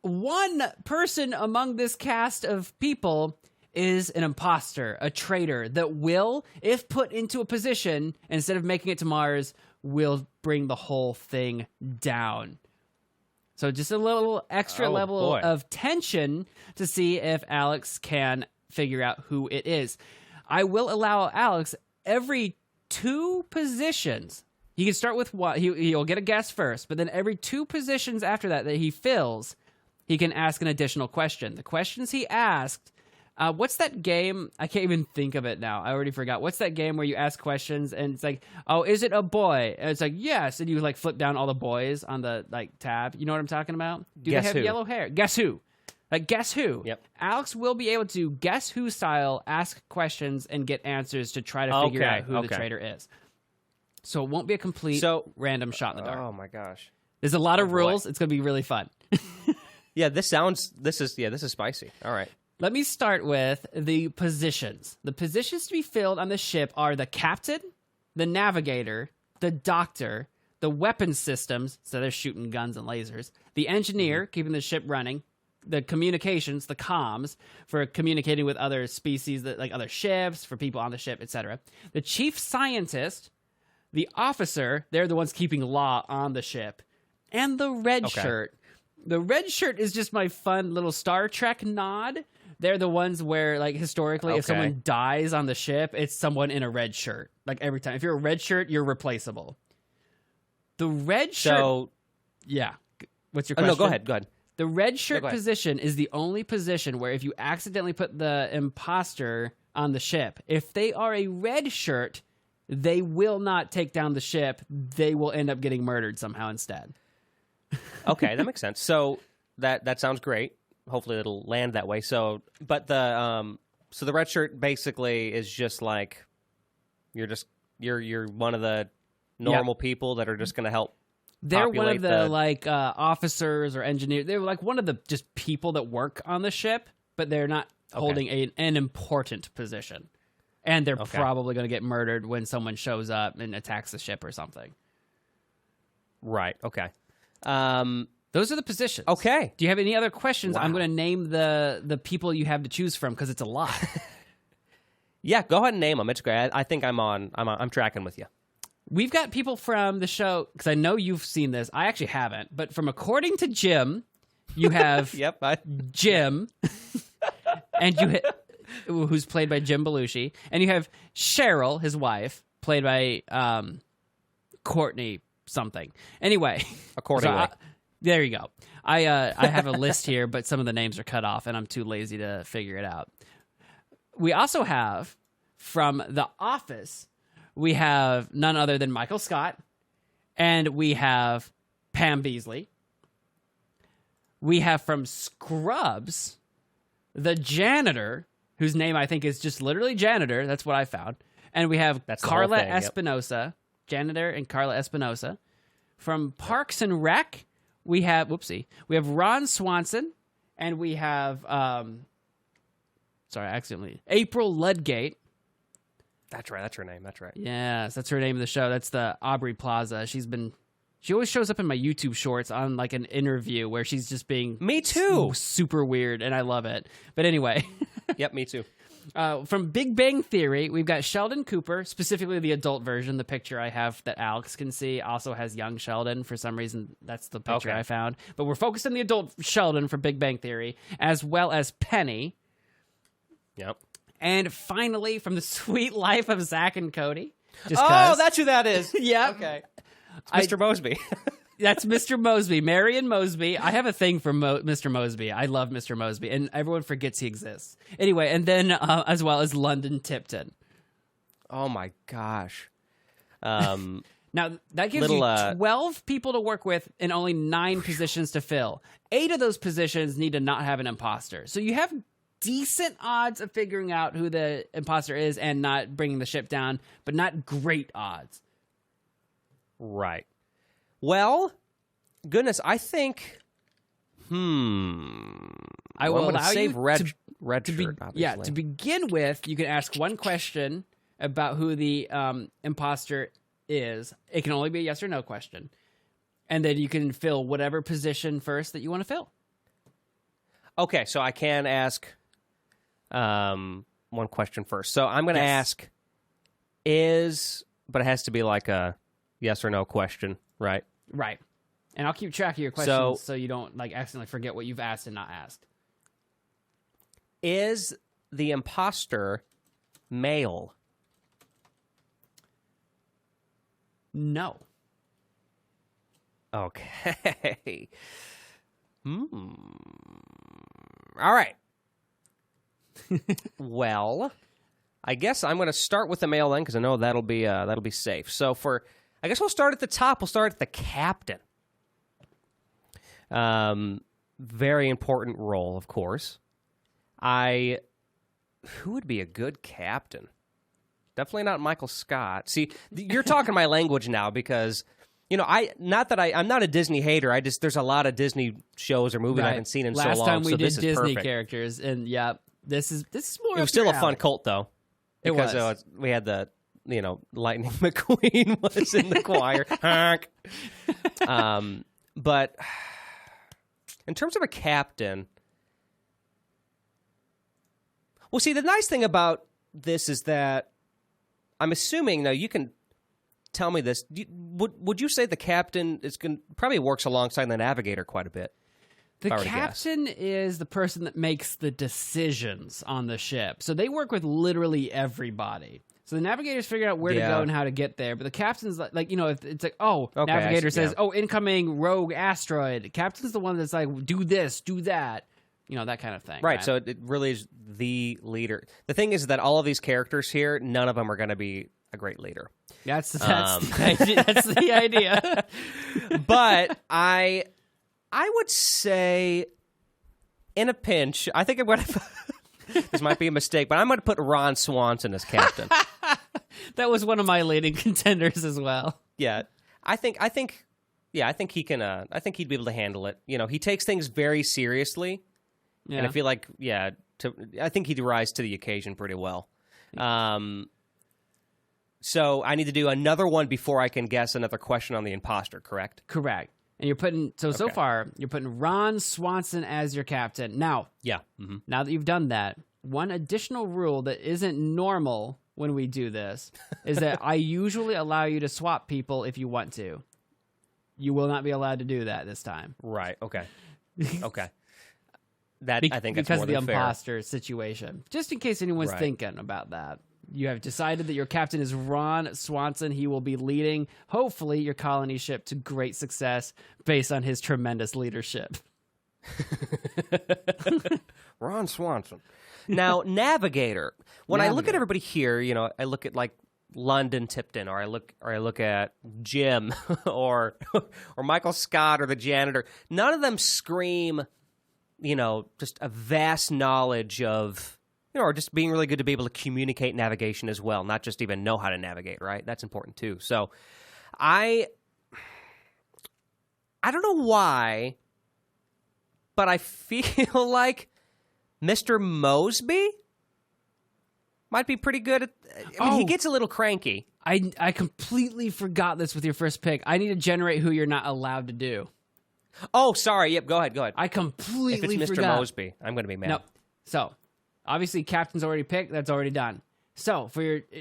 one person among this cast of people is an imposter, a traitor that will, if put into a position, instead of making it to Mars, will bring the whole thing down. So just a little extra level of tension to see if Alex can figure out who it is. I will allow Alex every 2 positions. He can start with one. He'll get a guess first, but then every 2 positions after that he fills, he can ask an additional question. The questions he asked, what's that game? I can't even think of it now. I already forgot. What's that game where you ask questions and it's like, oh, is it a boy? And it's like, yes. And you like flip down all the boys on the like tab. You know what I'm talking about? Do Guess they have who? yellow hair? Guess who? Like, guess who? Yep. Alex will be able to guess who style, ask questions, and get answers to try to figure out who the traitor is. So it won't be a complete random shot in the dark. Oh my gosh. There's a lot of rules. It's going to be really fun. Yeah, this is spicy. All right. Let me start with the positions. The positions to be filled on the ship are the captain, the navigator, the doctor, the weapons systems, so they're shooting guns and lasers, the engineer, keeping the ship running, the communications, the comms, for communicating with other species, like other ships, for people on the ship, etc. The chief scientist, the officer, they're the ones keeping law on the ship, and the red shirt. The red shirt is just my fun little Star Trek nod. They're the ones where, like, historically, if someone dies on the ship, it's someone in a red shirt. Like, every time. If you're a red shirt, you're replaceable. The red shirt... Yeah. What's your question? No, go ahead. The red shirt position is the only position where if you accidentally put the imposter on the ship, if they are a red shirt, they will not take down the ship. They will end up getting murdered somehow instead. Okay, that makes sense. So that sounds great. Hopefully it'll land that way. So, but the red shirt basically is just like you're one of the normal people that are just going to help. They're one of the officers or engineers. They're like one of the just people that work on the ship, but they're not holding an important position. And they're probably going to get murdered when someone shows up and attacks the ship or something. Right, okay. Those are the positions. Okay. Do you have any other questions? Wow. I'm going to name the people you have to choose from because it's a lot. Yeah, go ahead and name them. It's great. I think I'm tracking with you. We've got people from the show, because I know you've seen this. I actually haven't. But from According to Jim, you have Jim, and who's played by Jim Belushi. And you have Cheryl, his wife, played by Courtney something. Anyway. Accordingly. There you go. I have a list here, but some of the names are cut off, and I'm too lazy to figure it out. We also have, from The Office, we have none other than Michael Scott, and we have Pam Beesly. We have from Scrubs, the janitor, whose name I think is just literally janitor. That's what I found. And we have Carla Espinosa, janitor, and Carla Espinosa. From Parks and Rec, we have Ron Swanson, and we have April Ludgate. That's right. That's her name. That's right. Yes, that's her name of the show. That's the Aubrey Plaza. She always shows up in my YouTube shorts on like an interview where she's just being me too super weird, and I love it. But anyway, yep, me too. From Big Bang Theory, we've got Sheldon Cooper, specifically the adult version. The picture I have that Alex can see also has young Sheldon. For some reason, that's the picture I found. But we're focused on the adult Sheldon for Big Bang Theory, as well as Penny. Yep. And finally, from The Sweet Life of Zach and Cody. That's who that is. Yeah. Okay. It's Mr. Mosby. That's Mr. Mosby, Marion Mosby. I have a thing for Mr. Mosby. I love Mr. Mosby, and everyone forgets he exists. Anyway, and then as well as London Tipton. Oh my gosh. Now, that gives you 12 people to work with and only 9 positions to fill. 8 of those positions need to not have an imposter. So you have decent odds of figuring out who the imposter is and not bringing the ship down, but not great odds. Right. Well, goodness, I think. I will allow you red shirt, obviously. To begin with, you can ask one question about who the imposter is. It can only be a yes or no question. And then you can fill whatever position first that you want to fill. Okay, so I can ask one question first. So I'm going to ask but it has to be like a yes or no question, right? Right. And I'll keep track of your questions so you don't like accidentally forget what you've asked and not asked. Is the imposter male? No. Okay. All right. Well, I guess I'm going to start with the male then, because I know that'll be safe. So I guess we'll start at the top. We'll start at the captain. Very important role, of course. Who would be a good captain? Definitely not Michael Scott. See, you're talking my language now because, I'm not a Disney hater. There's a lot of Disney shows or movies I haven't seen in so long. Last time we did Disney perfect. Characters, and this is more. It was still a fun cult though. Because we had the Lightning McQueen was in the choir. But in terms of a captain, well, see, the nice thing about this is that I'm assuming, now you can tell me this, would you say the captain probably works alongside the navigator quite a bit? The captain is the person that makes the decisions on the ship. So they work with literally everybody. So the navigators figure out where to go and how to get there. But the captain's if it's like, navigator says, incoming rogue asteroid. Captain's the one that's like, do this, do that. That kind of thing. Right, so it really is the leader. The thing is that all of these characters here, none of them are going to be a great leader. That's the idea. But I would say, in a pinch, I think I'm going to... This might be a mistake, but I'm going to put Ron Swanson as captain. That was one of my leading contenders as well. Yeah, I think he can. I think he'd be able to handle it. He takes things very seriously, and I feel like, I think he'd rise to the occasion pretty well. So I need to do another one before I can guess another question on the imposter, correct? Correct. And you're putting so far you're putting Ron Swanson as your captain. Now, now that you've done that, one additional rule that isn't normal when we do this is that I usually allow you to swap people if you want to. You will not be allowed to do that this time. Right. Okay. Okay. That I think because that's more of the than fair. imposter situation. Just in case anyone's thinking about that. You have decided that your captain is Ron Swanson. He will be leading, hopefully, your colony ship to great success based on his tremendous leadership. Ron Swanson. Now, Navigator. When I look at everybody here, I look at like London Tipton, or I look at Jim, or Michael Scott, or the janitor. None of them scream, just a vast knowledge of. Or just being really good to be able to communicate navigation as well, not just even know how to navigate, right? That's important too. So I don't know why, but I feel like Mr. Mosby might be pretty good at he gets a little cranky. I completely forgot this with your first pick. I need to generate who you're not allowed to do. Oh, sorry. Yep, go ahead. I completely forgot. If it's Mr. forgot. Mosby, I'm going to be mad. No. So, obviously, captain's already picked. That's already done. So,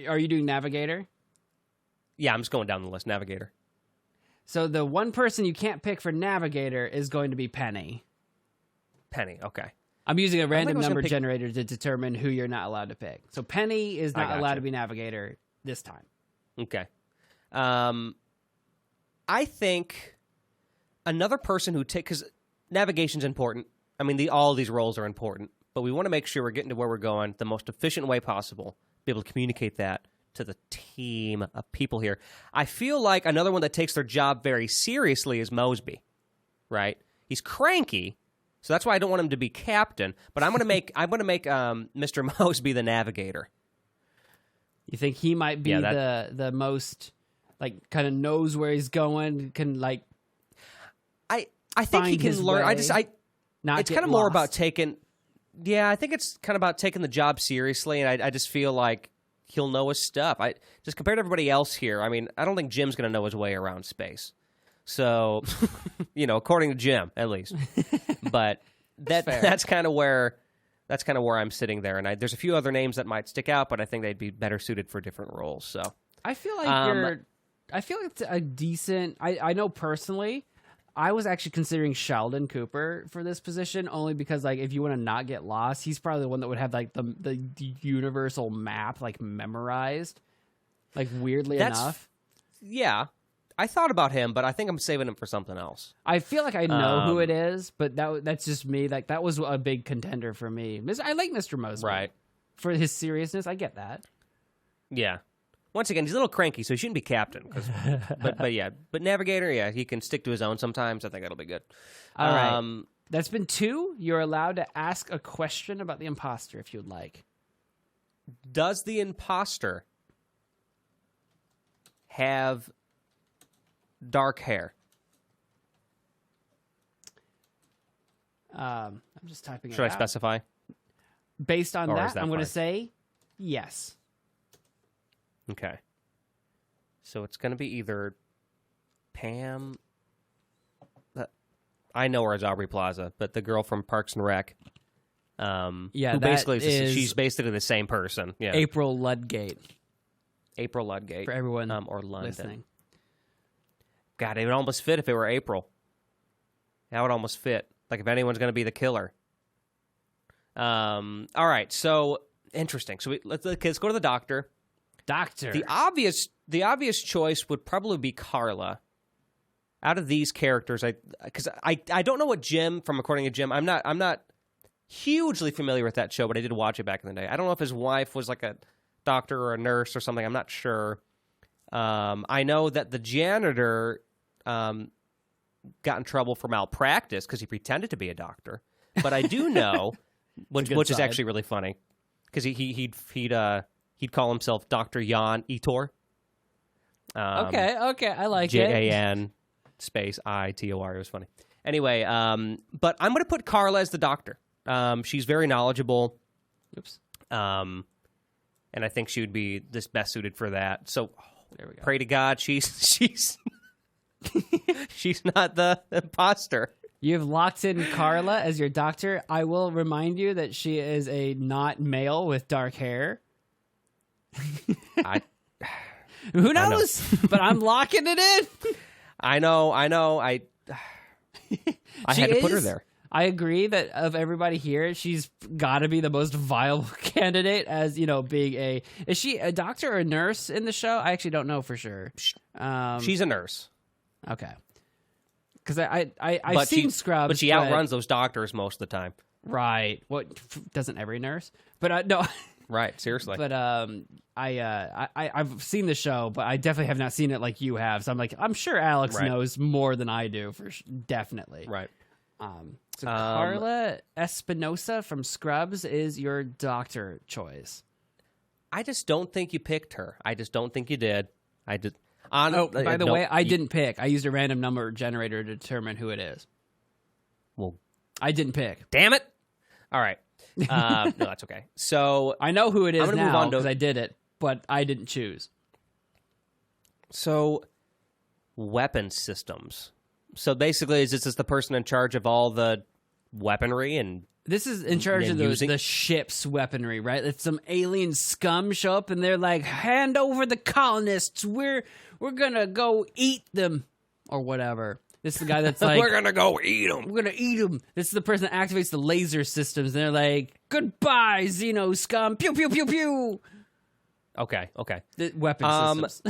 are you doing Navigator? Yeah, I'm just going down the list. Navigator. So, the one person you can't pick for Navigator is going to be Penny. Penny, okay. I'm using a random number generator to determine who you're not allowed to pick. So, Penny is not allowed to be Navigator this time. Okay. I think another person who because navigation's important. I mean, all of these roles are important. But we want to make sure we're getting to where we're going the most efficient way possible, be able to communicate that to the team of people here. I feel like another one that takes their job very seriously is Mosby, right? He's cranky, so that's why I don't want him to be captain, but I'm going to make Mr. Mosby the navigator. You think he might be the most, like, kind of knows where he's going, can, like, I think he can learn. It's kind of more about taking... Yeah, I think it's kind of about taking the job seriously, and I just feel like he'll know his stuff. Just compared to everybody else here, I mean, I don't think Jim's going to know his way around space. So, according to Jim, at least. But that's kind of where I'm sitting there. And there's a few other names that might stick out, but I think they'd be better suited for different roles. So I feel like I feel like it's a decent. I know personally. I was actually considering Sheldon Cooper for this position only because, like, if you want to not get lost, he's probably the one that would have, like, the universal map, like, memorized, like, weirdly enough. Yeah. I thought about him, but I think I'm saving him for something else. I feel like I know who it is, but that's just me. Like, that was a big contender for me. I like Mr. Mosby. Right. For his seriousness, I get that. Yeah. Once again, he's a little cranky, so he shouldn't be captain. But navigator, yeah, he can stick to his own sometimes. I think that'll be good. All right. That's been 2. You're allowed to ask a question about the imposter if you'd like. Does the imposter have dark hair? I'm just typing it out. Should I specify? Based on that, I'm going to say yes. Okay. So it's going to be either Pam. I know her as Aubrey Plaza, but the girl from Parks and Rec. Who basically she's basically the same person. Yeah. April Ludgate. For everyone or London. Listening. God, it would almost fit if it were April. That would almost fit. Like if anyone's going to be the killer. All right. So interesting. So let's go to the doctor. The obvious choice would probably be Carla. Out of these characters, because I don't know what Jim from According to Jim. I'm not hugely familiar with that show, but I did watch it back in the day. I don't know if his wife was like a doctor or a nurse or something. I'm not sure. I know that the janitor got in trouble for malpractice because he pretended to be a doctor. But I do know, which is actually really funny, because he'd call himself Dr. Jan Itor. Okay, I like it. Jan space Itor. It was funny. Anyway, but I'm going to put Carla as the doctor. She's very knowledgeable. Oops. And I think she would be this best suited for that. So There we go. pray to God she's she's not the imposter. You've locked in Carla as your doctor. I will remind you that she is a not male with dark hair. Who knows? But I'm locking it in. I know. I had to put her there. I agree that of everybody here, she's got to be the most viable candidate as, being is she a doctor or a nurse in the show? I actually don't know for sure. She's a nurse. Okay. Because I've seen Scrubs. But she outruns those doctors most of the time. Right. What doesn't every nurse? But no. Right. Seriously. But I've seen the show, but I definitely have not seen it like you have. So I'm sure Alex knows more than I do definitely. Right. So Carla Espinosa from Scrubs is your doctor choice. I just don't think you picked her. I just don't think you did. I did. By the way, I didn't pick. I used a random number generator to determine who it is. Well, I didn't pick. Damn it! All right. No, that's okay. So I know who it is now because I did it, but I didn't choose. So, weapon systems. So basically, is this the person in charge of all the weaponry and? This is in charge of the ship's weaponry, right? If some alien scum show up and they're like, "Hand over the colonists. We're gonna go eat them," or whatever. This is the guy that's like, "We're gonna go eat them. We're gonna eat them." This is the person that activates the laser systems, and they're like, "Goodbye, Xeno scum." Pew pew pew pew. Okay. The weapon systems.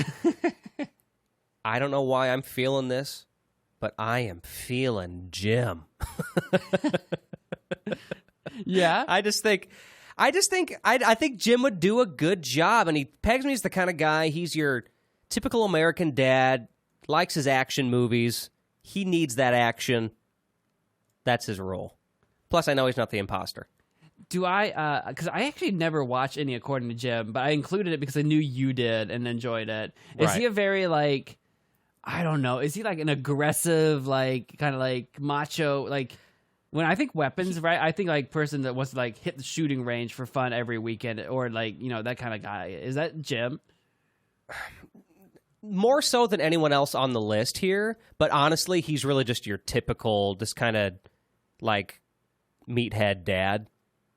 I don't know why I'm feeling this, but I am feeling Jim. Yeah, I think Jim would do a good job, and he pegs me as the kind of guy. He's your typical American dad, likes his action movies. He needs that action. That's his role. Plus, I know he's not the imposter. Do I? Because I actually never watched any According to Jim, but I included it because I knew you did and enjoyed it. Is he a very I don't know. Is he like an aggressive, kind of macho, when I think weapons, right? I think person that wants to hit the shooting range for fun every weekend, or that kind of guy. Is that Jim? More so than anyone else on the list here, but honestly, he's really just your typical, just kind of meathead dad.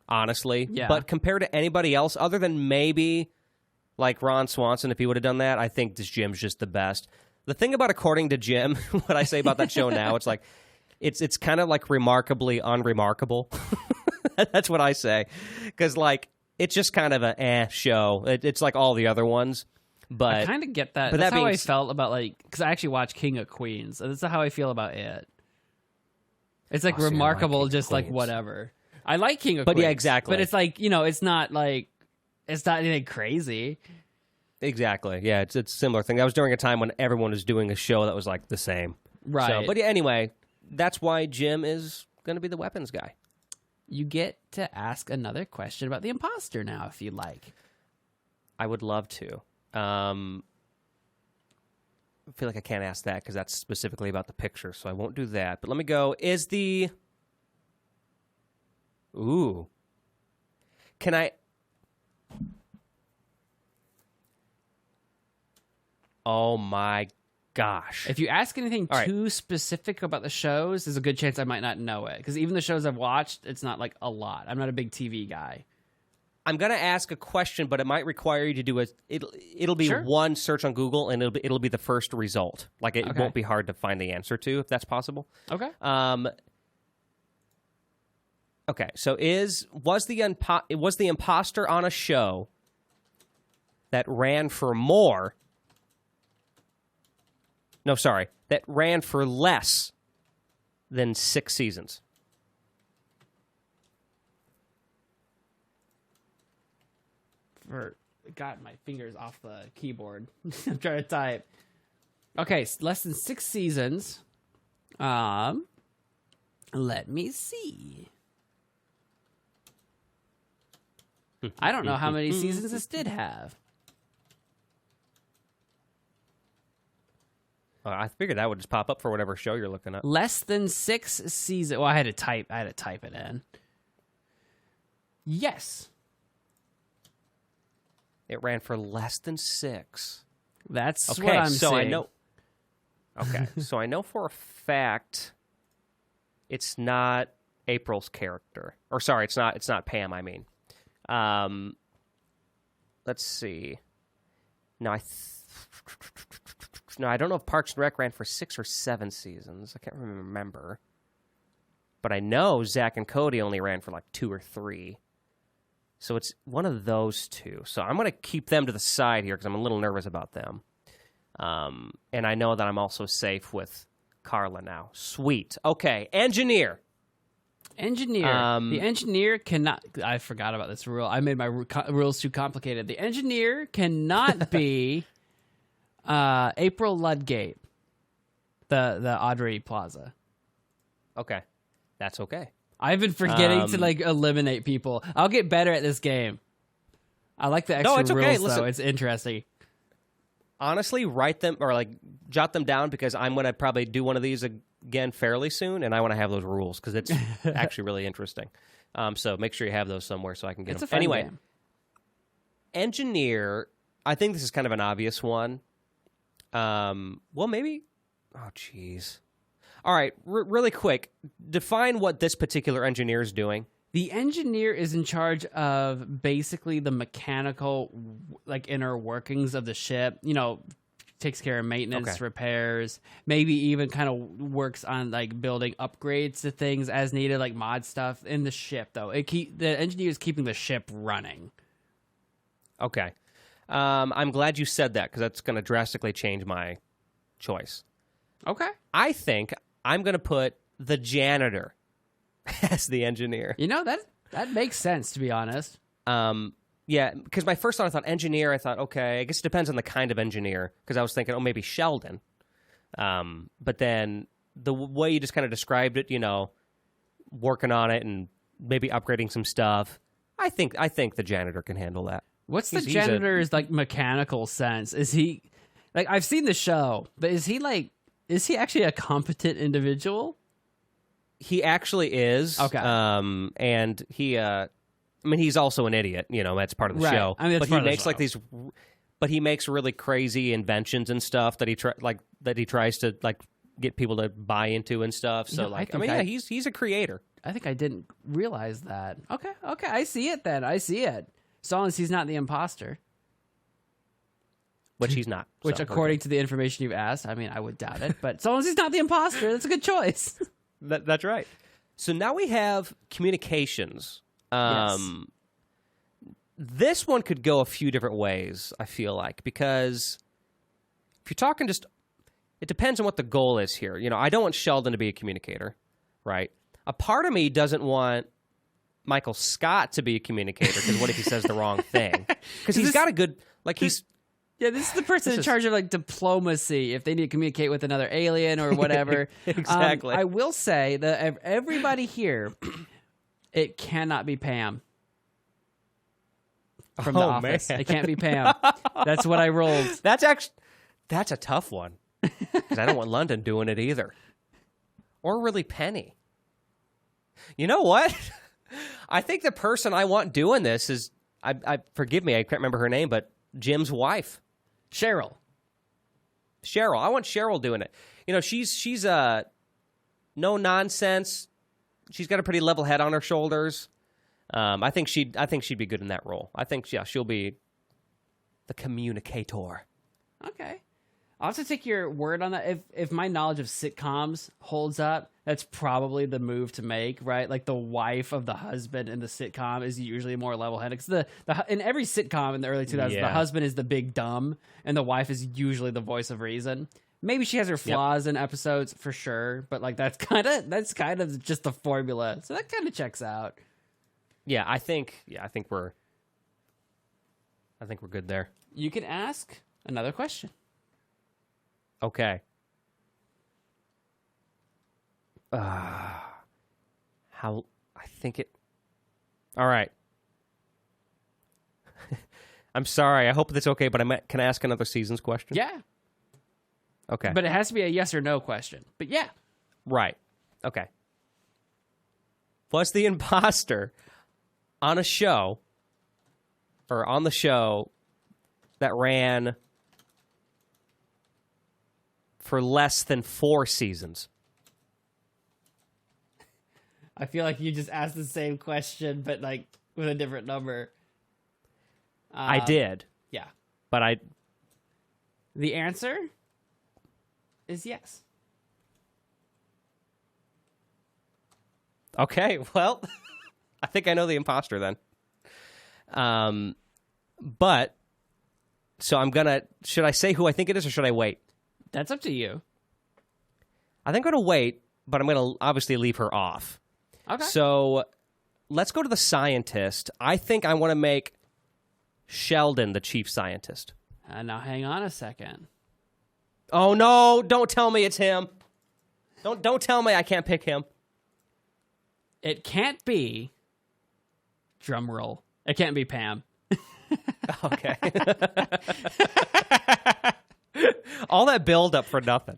Honestly, yeah. But compared to anybody else, other than maybe Ron Swanson, if he would have done that, I think this Jim's just the best. The thing about According to Jim, what I say about that show now, it's kind of remarkably unremarkable. That's what I say, because it's just kind of a show. It's like all the other ones. But I kind of get that. That's how I felt about because I actually watched King of Queens. That's how I feel about it. It's remarkable, just whatever. I like King of Queens. But yeah, exactly. But it's it's not it's not anything crazy. Exactly. Yeah, it's a similar thing. That was during a time when everyone was doing a show that was the same. Right. So, but yeah, anyway, that's why Jim is going to be the weapons guy. You get to ask another question about the imposter now, if you like. I would love to. I feel like I can't ask that because that's specifically about the picture, so I won't do that. But let me go. Can I... Oh my gosh. If you ask anything too specific about the shows, there's a good chance I might not know it. Because even the shows I've watched, it's not a lot. I'm not a big TV guy. I'm going to ask a question, but it might require you to do it'll be one search on Google, and it'll be the first result. It won't be hard to find the answer to, if that's possible. Okay. Okay, so was the imposter on a show that ran for more... No, sorry. That ran for less than 6 seasons. Got my fingers off the keyboard. I'm trying to type. Okay, less than 6 seasons. Let me see. I don't know how many seasons this did have. I figured that would just pop up for whatever show you're looking at. Less than 6 seasons. Well, I had to type it in. Yes. It ran for less than 6. That's okay, what I'm so saying. I know. Okay, so I know for a fact it's not April's character. Or sorry, it's not Pam, I mean. Let's see. No, I don't know if Parks and Rec ran for 6 or 7 seasons. I can't remember. But I know Zach and Cody only ran for like 2 or 3. So it's one of those two. So I'm going to keep them to the side here because I'm a little nervous about them. And I know that I'm also safe with Carla now. Sweet. Okay, engineer. The engineer cannot... I forgot about this rule. I made my rules too complicated. The engineer cannot be April Ludgate, the Audrey Plaza. Okay. That's okay. I've been forgetting to eliminate people. I'll get better at this game. I like the extra rules, though. Listen, it's interesting. Honestly, write them or jot them down because I'm going to probably do one of these again fairly soon, and I want to have those rules because it's actually really interesting. So make sure you have those somewhere so I can get them. Anyway, game. Engineer, I think this is kind of an obvious one. Well, maybe... Oh, jeez. All right, really quick, define what this particular engineer is doing. The engineer is in charge of basically the mechanical, inner workings of the ship. You know, takes care of maintenance, repairs, maybe even kind of works on building upgrades to things as needed, like mod stuff in the ship. Though the engineer is keeping the ship running. Okay, I'm glad you said that because that's going to drastically change my choice. Okay, I think I'm going to put the janitor as the engineer. You know, that makes sense, to be honest. Yeah, because my first thought, I thought engineer, I thought, okay, I guess it depends on the kind of engineer, because I was thinking, oh, maybe Sheldon. But then the way you just kind of described it, working on it and maybe upgrading some stuff, I think the janitor can handle that. What's the janitor's mechanical sense? Is he I've seen the show, but is he actually a competent individual? He actually is. Okay. And he, he's also an idiot. That's part of the show. I mean, but he makes but he makes really crazy inventions and stuff that he tries to get people to buy into and stuff. So he's a creator. I think I didn't realize that. Okay, I see it then. I see it. As long as he's not the imposter. Which he's not. Which, according to the information you've asked, I would doubt it. But as long as he's not the imposter, that's a good choice. That's right. So now we have communications. Yes. This one could go a few different ways, I feel like, because if you're talking it depends on what the goal is here. I don't want Sheldon to be a communicator, right? A part of me doesn't want Michael Scott to be a communicator because what if he says the wrong thing? Because he's got a good, he's... Yeah, this is the person in charge of diplomacy if they need to communicate with another alien or whatever. Exactly. I will say that everybody here, it cannot be Pam from The Office. Man. It can't be Pam. That's what I rolled. That's a tough one because I don't want London doing it either, or really Penny. You know what? I think the person I want doing this is I forgive me, I can't remember her name, but Jim's wife. Cheryl. I want Cheryl doing it. She's no nonsense. She's got a pretty level head on her shoulders. I think she'd be good in that role. I think she'll be the communicator. Okay. I'll have to take your word on that. If my knowledge of sitcoms holds up, that's probably the move to make, right? The wife of the husband in the sitcom is usually more level-headed. Because in every sitcom in the early 2000s, the husband is the big dumb, and the wife is usually the voice of reason. Maybe she has her flaws in episodes for sure, but that's kind of just the formula. So that kind of checks out. Yeah, I think we're good there. You can ask another question. Okay. How I think it. All right. I'm sorry. I hope that's okay, but can I ask another seasons question? Yeah. Okay. But it has to be a yes or no question. But yeah. Right. Okay. Was the imposter on the show that ran for less than 4 seasons? I feel like you just asked the same question, but like with a different number. I did. Yeah. But The answer is yes. Okay, well, I think I know the imposter then. But, so should I say who I think it is or should I wait? That's up to you. I think I'm going to wait, but I'm going to obviously leave her off. Okay. So let's go to the scientist. I think I want to make Sheldon the chief scientist. Now hang on a second. Oh, no, don't tell me it's him. Don't tell me I can't pick him. It can't be, drum roll, it can't be Pam. Okay. All that build up for nothing.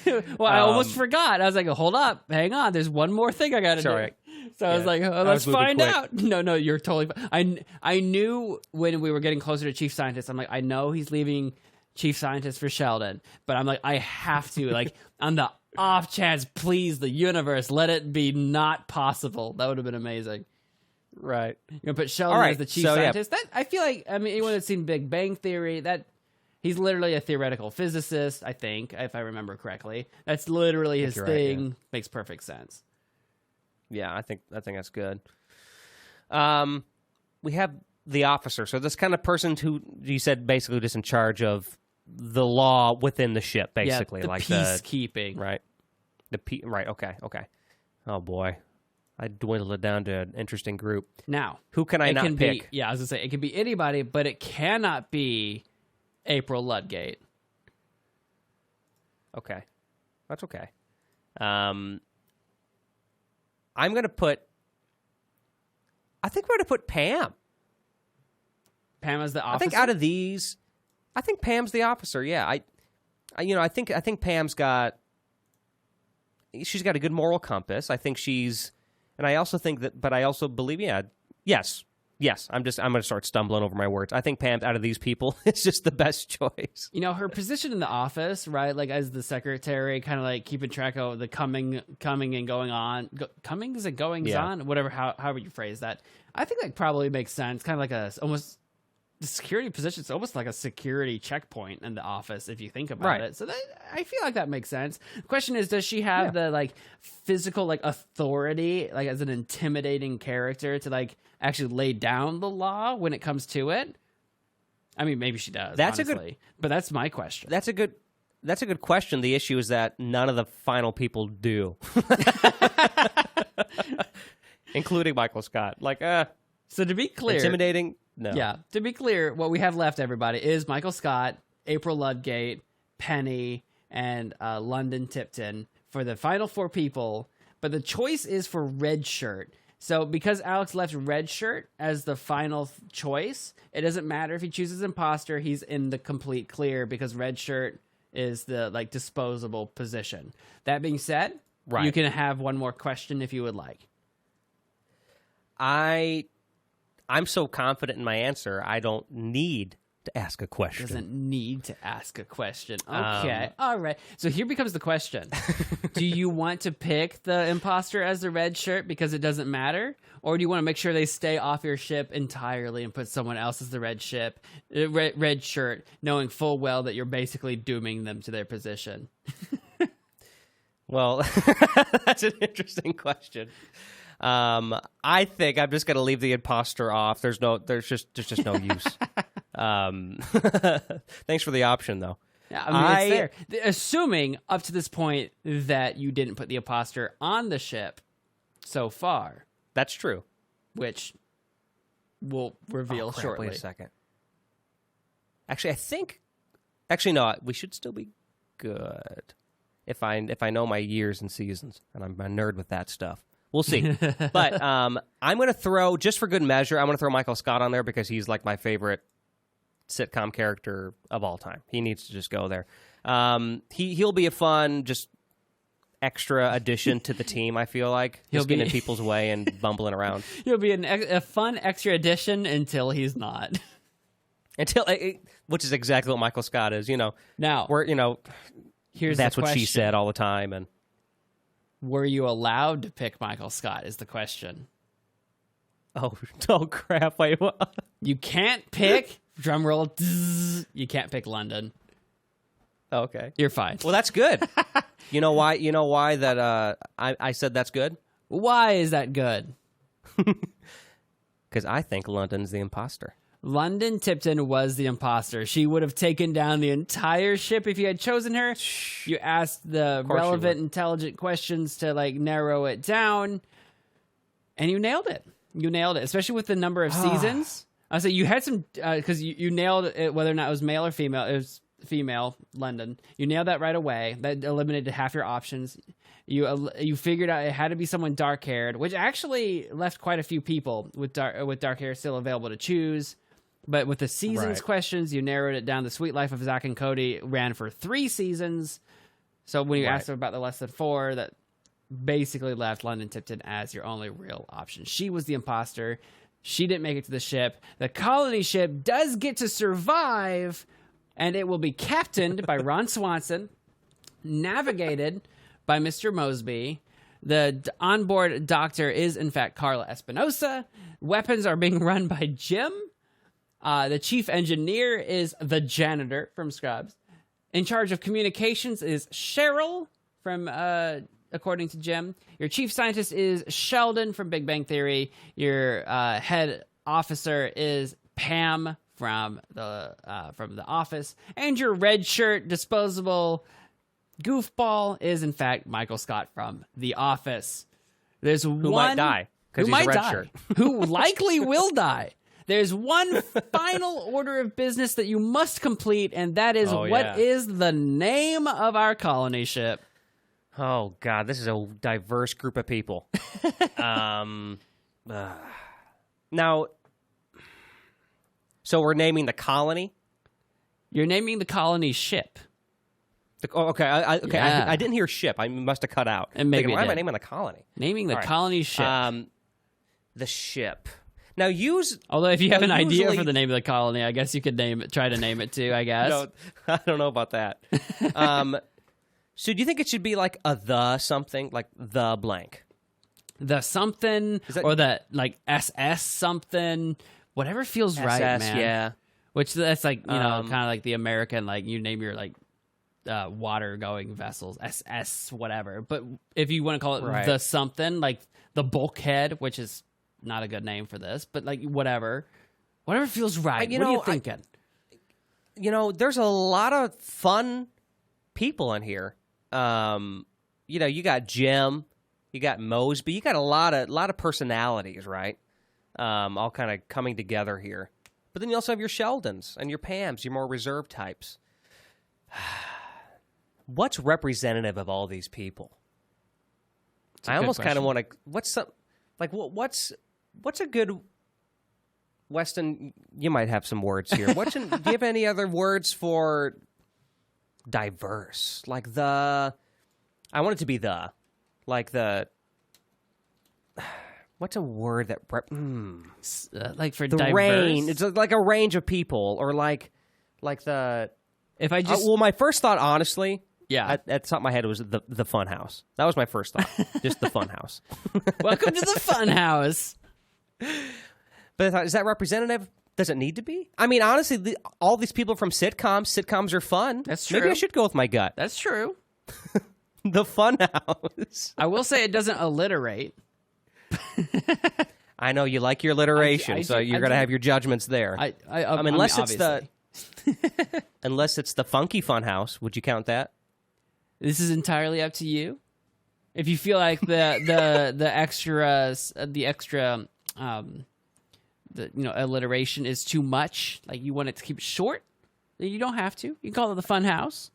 Well, I almost forgot. I was like, hold up, hang on. There's one more thing I got to do. So I was like, let's find out. No, you're totally fine. I knew when we were getting closer to chief scientist, I'm like, I know he's leaving chief scientist for Sheldon, but I'm like, I have to, like, on the off chance, please, the universe, let it be not possible. That would have been amazing. Right. You're going to put Sheldon as the chief scientist. That, I feel like, I mean, anyone that's seen Big Bang Theory, that he's literally a theoretical physicist, I think, if I remember correctly. That's literally his thing. Right, yeah. Makes perfect sense. Yeah, I think that's good. We have the officer. So this kind of person who you said basically just in charge of the law within the ship, basically. Yeah, like peacekeeping. Right. Right, okay. Oh, boy. I dwindled it down to an interesting group. Now, who can I not pick? Yeah, I was going to say, it can be anybody, but it cannot be April Ludgate. Okay. That's okay. I'm going to put... I think we're going to put Pam. Pam as the officer? I think out of these... I think Pam's the officer, yeah. I think Pam's got... She's got a good moral compass. I think she's... And I also think that... But I also believe, yes. I'm going to start stumbling over my words. I think Pam, out of these people, is just the best choice. You know, her position in the office, right? Like as the secretary, kind of like keeping track of the coming and going on. Coming is it goings on? Whatever, however you phrase that. I think that probably makes sense. Kind of like almost the security position. It's almost like a security checkpoint in the office if you think about it. So I feel like that makes sense. The question is, does she have the like physical like authority, like as an intimidating character to like actually lay down the law when it comes to it? I mean, maybe she does. But that's my question. That's a good question. The issue is that none of the final people do, including Michael Scott. Like, so to be clear, intimidating. No. Yeah. To be clear, what we have left, everybody, is Michael Scott, April Ludgate, Penny, and London Tipton for the final 4 people. But the choice is for Red Shirt. So because Alex left Red Shirt as the final choice, it doesn't matter if he chooses imposter. He's in the complete clear because Red Shirt is the like disposable position. That being said, you can have one more question if you would like. I'm so confident in my answer, I don't need to ask a question. Doesn't need to ask a question. Okay. All right. So here becomes the question. Do you want to pick the imposter as the red shirt because it doesn't matter? Or do you want to make sure they stay off your ship entirely and put someone else as the red shirt, knowing full well that you're basically dooming them to their position? Well, that's an interesting question. I think I'm just going to leave the imposter off. There's just no use. Thanks for the option, though. Yeah, I mean, it's there. Assuming up to this point that you didn't put the imposter on the ship so far. That's true. Which we'll reveal shortly. Wait a second. Actually, no. We should still be good if I know my years and seasons, and I'm a nerd with that stuff. We'll see. But I'm going to throw, just for good measure, I'm going to throw Michael Scott on there because he's like my favorite sitcom character of all time. He needs to just go there. He'll be a fun, just extra addition to the team, I feel like. He'll be in people's way and bumbling around. He'll be a fun extra addition until he's not. Which is exactly what Michael Scott is, Now, here's that's the what she question. said all the time. And Were you allowed to pick Michael Scott is the question. oh crap! Wait, what? You can't pick, drum roll, you can't pick London. Okay, You're fine. well, that's good. You know why? You know why that I said that's good? Why is that good? Because I think London's the imposter. London Tipton was the imposter. She would have taken down the entire ship if you had chosen her. You asked the relevant, intelligent questions to narrow it down, and you nailed it. You nailed it, especially with the number of seasons. I say you had some because you nailed it whether or not it was male or female. It was female London. You nailed that right away. That eliminated half your options. You figured out it had to be someone dark haired, which actually left quite a few people with dark hair still available to choose. But with the seasons questions, you narrowed it down. The Sweet Life of Zach and Cody ran for 3 seasons. So when you asked them about the less than 4, that basically left London Tipton as your only real option. She was the imposter. She didn't make it to the ship. The colony ship does get to survive, and it will be captained by Ron Swanson, navigated by Mr. Mosby. The onboard doctor is, in fact, Carla Espinosa. Weapons are being run by Jim. The chief engineer is the janitor from Scrubs. In charge of communications is Cheryl from, according to Jim. Your chief scientist is Sheldon from Big Bang Theory. Your head officer is Pam from the Office. And your red shirt disposable goofball is, in fact, Michael Scott from The Office. There's Who might die because he's a red shirt. Who likely will die. There's one final order of business that you must complete, and that is what is the name of our colony ship? Oh, God, this is a diverse group of people. Now, so we're naming the colony? You're naming the colony ship. Okay. I didn't hear ship. I must have cut out. And maybe why am I naming the colony? Naming the colony ship. The ship. Now although if you have an idea for the name of the colony, I guess you could try to name it too, I guess. No, I don't know about that. So do you think it should be like a the something, like the blank? The something, or the SS something, whatever feels right, man. Yeah. Which that's kind of like the American, you name your water going vessels, SS whatever. But if you want to call it the something, like the bulkhead, which is not a good name for this, but whatever feels right. What are you thinking? There's a lot of fun people in here. You got Jim, you got Mosby, you got a lot of personalities, right? All kind of coming together here. But then you also have your Sheldons and your Pams, your more reserved types. What's representative of all these people? I almost kind of want to. What's a good Weston? You might have some words here. Do you have any other words for diverse? I want it to be what's a word that for the diverse? range? It's like a range of people, or like the. If I just my first thought, honestly. Yeah, at the top of my head was the fun house. That was my first thought. Just the fun house. Welcome to the fun house. But I thought, is that representative? Does it need to be? I mean, honestly, all these people from sitcoms. Sitcoms are fun. That's true. Maybe I should go with my gut. That's true. The fun house. I will say it doesn't alliterate. I know you like your alliteration, so you're going to have your judgments there. Unless it's the funky fun house. Would you count that? This is entirely up to you. If you feel like the extra alliteration is too much, like you want it to keep it short, then you don't have to. You can call it the fun house.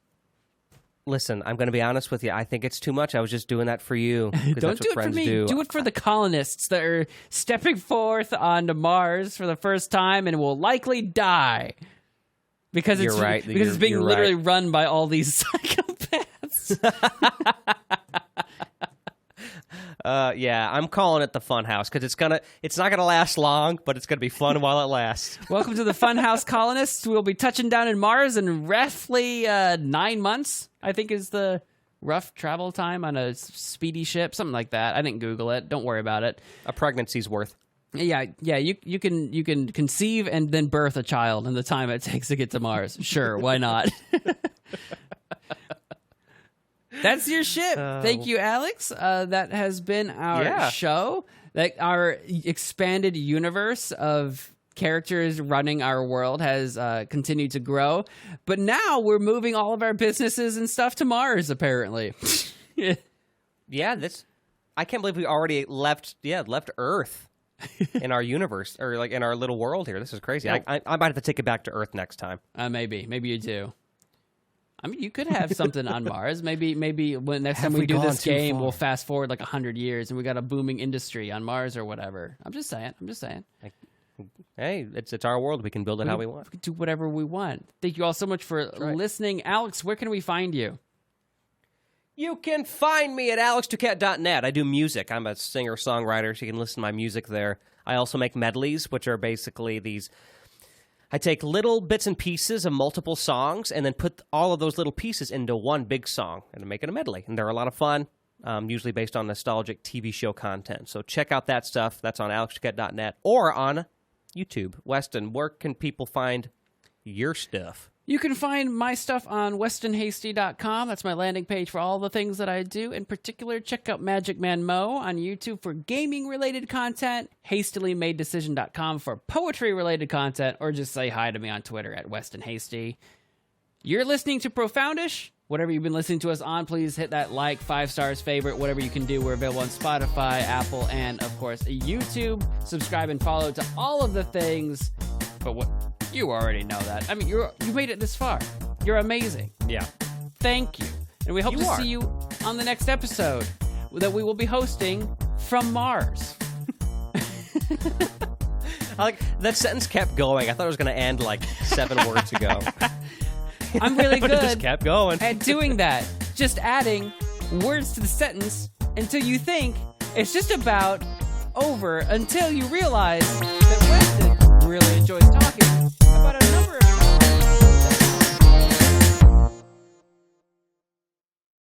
Listen, I'm going to be honest with you. I think it's too much. I was just doing that for you. Don't do it for me. Do it for the colonists that are stepping forth onto Mars for the first time and will likely die. Because it's being literally run by all these psychopaths. Yeah, I'm calling it the Fun House because it's not gonna last long, but it's gonna be fun while it lasts. Welcome to the Funhouse Colonists. We'll be touching down in Mars in roughly 9 months, I think is the rough travel time on a speedy ship, something like that. I didn't Google it. Don't worry about it. A pregnancy's worth. Yeah. You can conceive and then birth a child in the time it takes to get to Mars. Sure, why not? That's your ship. Thank you, Alex. That has been our show. Our expanded universe of characters running our world has continued to grow. But now we're moving all of our businesses and stuff to Mars, apparently. Yeah, I can't believe we already left Earth in our universe, or like in our little world here. This is crazy. Yeah. I might have to take it back to Earth next time. Maybe you do. I mean, you could have something on Mars. Maybe when next time we do this game, we'll fast forward like 100 years and we got a booming industry on Mars or whatever. I'm just saying. Hey, it's our world. We can build it how we want. We can do whatever we want. Thank you all so much for listening. Alex, where can we find you? You can find me at alexduquette.net. I do music. I'm a singer-songwriter, so you can listen to my music there. I also make medleys, which are basically these... I take little bits and pieces of multiple songs and then put all of those little pieces into one big song and make it a medley. And they're a lot of fun, usually based on nostalgic TV show content. So check out that stuff. That's on alexduquette.net or on YouTube. Weston, where can people find your stuff? You can find my stuff on westonhasty.com. That's my landing page for all the things that I do. In particular, check out Magic Man Mo on YouTube for gaming-related content, hastilymadedecision.com for poetry-related content, or just say hi to me on Twitter at westonhasty. You're listening to Profoundish. Whatever you've been listening to us on, please hit that like, 5 stars, favorite, whatever you can do. We're available on Spotify, Apple, and, of course, YouTube. Subscribe and follow to all of the things. But what... You already know that. I mean, you made it this far. You're amazing. Yeah. Thank you. And we hope to see you on the next episode that we will be hosting from Mars. That sentence kept going. I thought it was going to end like 7 words ago. I'm really but good it just kept going. at doing that. Just adding words to the sentence until you think it's just about over, until you realize that Weston really enjoys talking about a number of